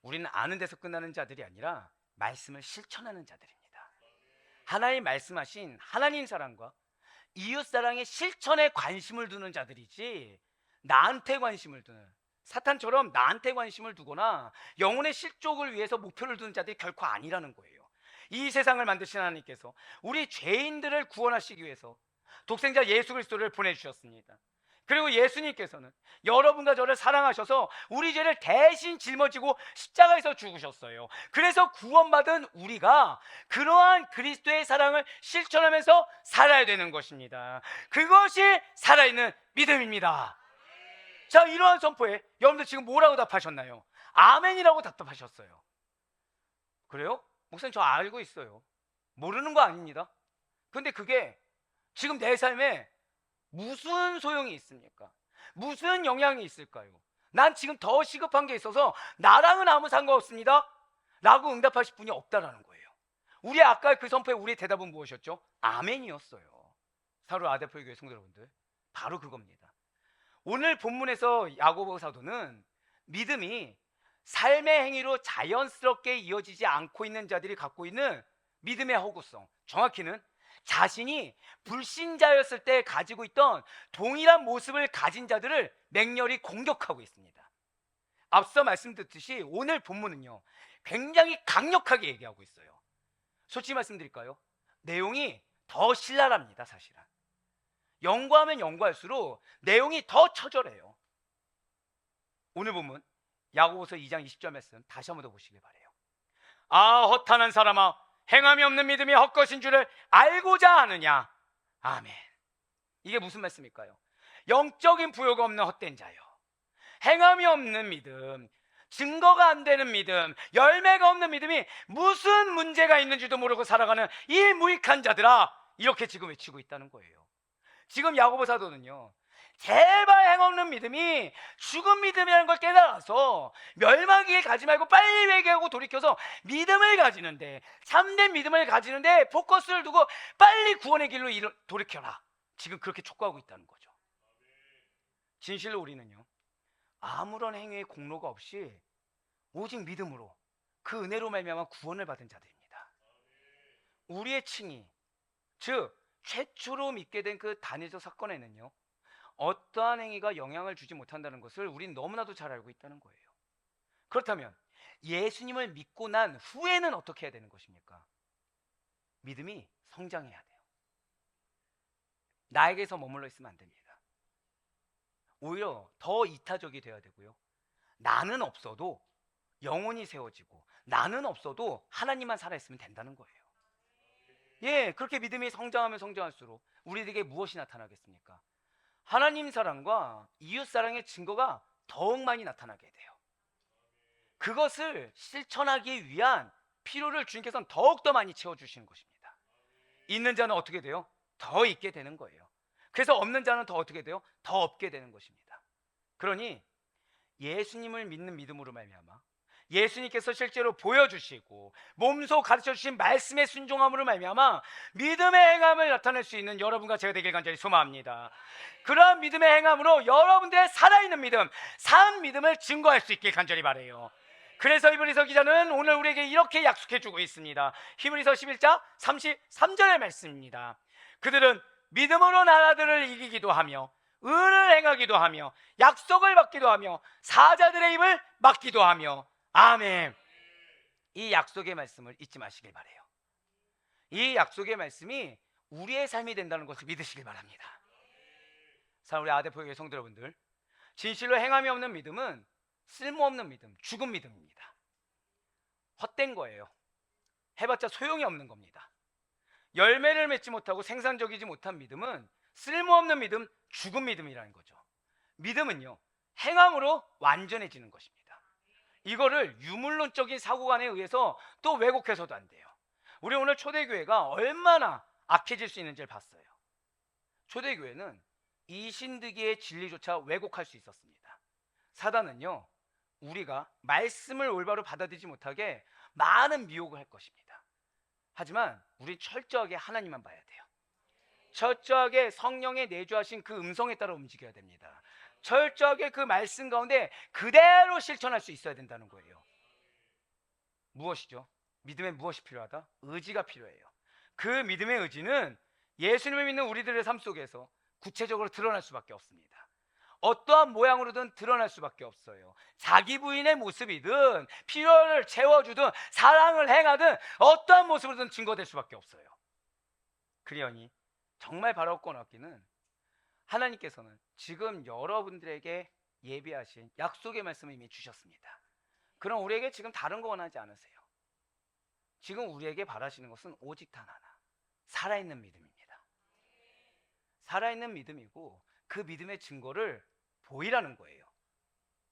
우리는 아는 데서 끝나는 자들이 아니라 말씀을 실천하는 자들입니다. 하나님 말씀하신 하나님 사랑과 이웃 사랑의 실천에 관심을 두는 자들이지, 나한테 관심을 두는, 사탄처럼 나한테 관심을 두거나 영혼의 실족을 위해서 목표를 두는 자들이 결코 아니라는 거예요. 이 세상을 만드신 하나님께서 우리 죄인들을 구원하시기 위해서 독생자 예수 그리스도를 보내주셨습니다. 그리고 예수님께서는 여러분과 저를 사랑하셔서 우리 죄를 대신 짊어지고 십자가에서 죽으셨어요. 그래서 구원받은 우리가 그러한 그리스도의 사랑을 실천하면서 살아야 되는 것입니다. 그것이 살아있는 믿음입니다. 자, 이러한 선포에 여러분들 지금 뭐라고 답하셨나요? 아멘이라고 답답하셨어요. 그래요? 목사님, 저 알고 있어요. 모르는 거 아닙니다. 근데 그게 지금 내 삶에 무슨 소용이 있습니까? 무슨 영향이 있을까요? 난 지금 더 시급한 게 있어서 나랑은 아무 상관없습니다 라고 응답하실 분이 없다라는 거예요. 우리 아까 그 선포에 우리의 대답은 무엇이었죠? 아멘이었어요. 사로 아데포의 교회 성도 여러분들, 바로 그겁니다. 오늘 본문에서 야고보 사도는 믿음이 삶의 행위로 자연스럽게 이어지지 않고 있는 자들이 갖고 있는 믿음의 허구성, 정확히는 자신이 불신자였을 때 가지고 있던 동일한 모습을 가진 자들을 맹렬히 공격하고 있습니다. 앞서 말씀드렸듯이 오늘 본문은요, 굉장히 강력하게 얘기하고 있어요. 솔직히 말씀드릴까요? 내용이 더 신랄합니다. 사실은 연구하면 연구할수록 내용이 더 처절해요. 오늘 본문 야고보서 2장 20절 말씀 다시 한번 더 보시길 바래요. 아, 허탄한 사람아, 행함이 없는 믿음이 헛것인 줄을 알고자 하느냐. 아멘. 이게 무슨 말씀일까요? 영적인 부요가 없는 헛된 자요, 행함이 없는 믿음, 증거가 안 되는 믿음, 열매가 없는 믿음이 무슨 문제가 있는지도 모르고 살아가는 이 무익한 자들아, 이렇게 지금 외치고 있다는 거예요. 지금 야고보 사도는요, 제발 행없는 믿음이 죽은 믿음이라는 걸 깨달아서 멸망에 가지 말고 빨리 회개하고 돌이켜서 믿음을 가지는데, 참된 믿음을 가지는데 포커스를 두고 빨리 구원의 길로 돌이켜라, 지금 그렇게 촉구하고 있다는 거죠. 진실로 우리는요, 아무런 행위의 공로가 없이 오직 믿음으로 그 은혜로 말미암아 구원을 받은 자들입니다. 우리의 칭의, 즉 최초로 믿게 된 그 다니엘서 사건에는요, 어떠한 행위가 영향을 주지 못한다는 것을 우린 너무나도 잘 알고 있다는 거예요. 그렇다면 예수님을 믿고 난 후에는 어떻게 해야 되는 것입니까? 믿음이 성장해야 돼요. 나에게서 머물러 있으면 안 됩니다. 오히려 더 이타적이 되어야 되고요, 나는 없어도 영혼이 세워지고 나는 없어도 하나님만 살아있으면 된다는 거예요. 예, 그렇게 믿음이 성장하면 성장할수록 우리에게 무엇이 나타나겠습니까? 하나님 사랑과 이웃 사랑의 증거가 더욱 많이 나타나게 돼요. 그것을 실천하기 위한 필요를 주님께서는 더욱더 많이 채워주시는 것입니다. 있는 자는 어떻게 돼요? 더 있게 되는 거예요. 그래서 없는 자는 더 어떻게 돼요? 더 없게 되는 것입니다. 그러니 예수님을 믿는 믿음으로 말미암아 예수님께서 실제로 보여주시고 몸소 가르쳐주신 말씀의 순종함으로 말미암아 믿음의 행함을 나타낼 수 있는 여러분과 제가 되길 간절히 소망합니다. 그러한 믿음의 행함으로 여러분들의 살아있는 믿음, 산 믿음을 증거할 수 있길 간절히 바라요. 그래서 히브리서 기자는 오늘 우리에게 이렇게 약속해주고 있습니다. 히브리서 11장 33절의 말씀입니다. 그들은 믿음으로 나라들을 이기기도 하며 의를 행하기도 하며 약속을 받기도 하며 사자들의 입을 막기도 하며. 아멘. 이 약속의 말씀을 잊지 마시길 바라요. 이 약속의 말씀이 우리의 삶이 된다는 것을 믿으시길 바랍니다. 사랑 우리 아데포교회 성도 여러분들, 진실로 행함이 없는 믿음은 쓸모없는 믿음, 죽은 믿음입니다. 헛된 거예요. 해봤자 소용이 없는 겁니다. 열매를 맺지 못하고 생산적이지 못한 믿음은 쓸모없는 믿음, 죽은 믿음이라는 거죠. 믿음은요, 행함으로 완전해지는 것입니다. 이거를 유물론적인 사고관에 의해서 또 왜곡해서도 안 돼요. 우리 오늘 초대교회가 얼마나 악해질 수 있는지를 봤어요. 초대교회는 이신득이의 진리조차 왜곡할 수 있었습니다. 사단은요, 우리가 말씀을 올바로 받아들이지 못하게 많은 미혹을 할 것입니다. 하지만 우리 철저하게 하나님만 봐야 돼요. 철저하게 성령의 내주하신 그 음성에 따라 움직여야 됩니다. 철저하게 그 말씀 가운데 그대로 실천할 수 있어야 된다는 거예요. 무엇이죠? 믿음에 무엇이 필요하다? 의지가 필요해요. 그 믿음의 의지는 예수님을 믿는 우리들의 삶 속에서 구체적으로 드러날 수밖에 없습니다. 어떠한 모양으로든 드러날 수밖에 없어요. 자기 부인의 모습이든 필요를 채워주든 사랑을 행하든 어떠한 모습으로든 증거될 수밖에 없어요. 그러니 정말 바라고 얻기는 하나님께서는 지금 여러분들에게 예비하신 약속의 말씀을 이미 주셨습니다. 그럼 우리에게 지금 다른 거 원하지 않으세요. 지금 우리에게 바라시는 것은 오직 단 하나, 살아있는 믿음입니다. 살아있는 믿음이고 그 믿음의 증거를 보이라는 거예요.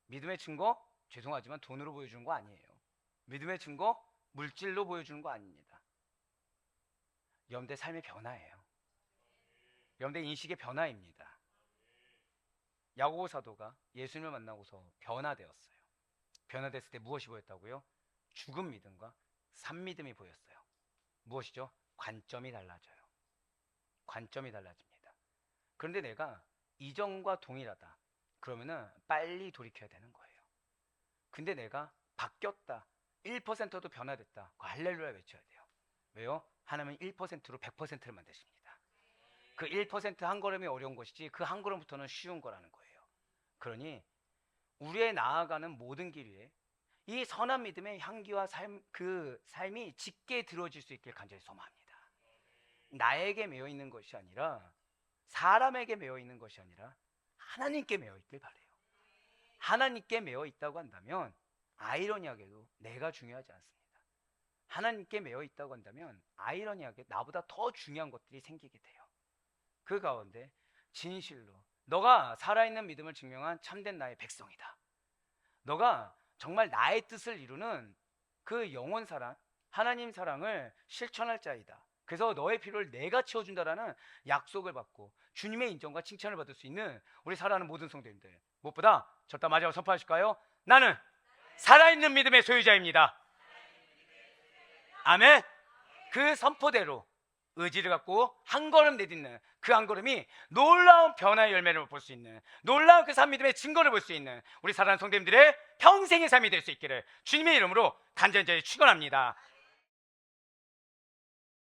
믿음의 증거, 죄송하지만 돈으로 보여주는 거 아니에요. 믿음의 증거, 물질로 보여주는 거 아닙니다. 여러분들의 삶의 변화예요. 여러분들의 인식의 변화입니다. 야고보 사도가 예수님을 만나고서 변화되었어요. 변화됐을 때 무엇이 보였다고요? 죽은 믿음과 산 믿음이 보였어요. 무엇이죠? 관점이 달라져요. 관점이 달라집니다. 그런데 내가 이전과 동일하다. 그러면은 빨리 돌이켜야 되는 거예요. 근데 내가 바뀌었다. 1%도 변화됐다. 할렐루야 외쳐야 돼요. 왜요? 하나님은 1%로 100%를 만드십니다. 그 1% 한 걸음이 어려운 것이지 그 한 걸음부터는 쉬운 거라는 거예요. 그러니 우리의 나아가는 모든 길 위에 이 선한 믿음의 향기와 그 삶이 짙게 들어질 수 있길 간절히 소망합니다. 나에게 매여 있는 것이 아니라 사람에게 매여 있는 것이 아니라 하나님께 매여 있길 바라요. 하나님께 매여 있다고 한다면 아이러니하게도 내가 중요하지 않습니다. 하나님께 매여 있다고 한다면 아이러니하게 나보다 더 중요한 것들이 생기게 돼요. 그 가운데 진실로 너가 살아있는 믿음을 증명한 참된 나의 백성이다. 너가 정말 나의 뜻을 이루는 그 영원 사랑, 하나님 사랑을 실천할 자이다. 그래서 너의 필요를 내가 채워준다라는 약속을 받고 주님의 인정과 칭찬을 받을 수 있는 우리 살아가는 모든 성도님들, 무엇보다 저따 마지막으로 선포하실까요? 나는 살아있는 믿음의 소유자입니다. 아멘. 그 선포대로 의지를 갖고 한 걸음 내딛는 그 한 걸음이 놀라운 변화의 열매를 볼 수 있는, 놀라운 그 산 믿음의 증거를 볼 수 있는 우리 사랑하는 성도님들의 평생의 삶이 될 수 있기를 주님의 이름으로 간절히 축원합니다.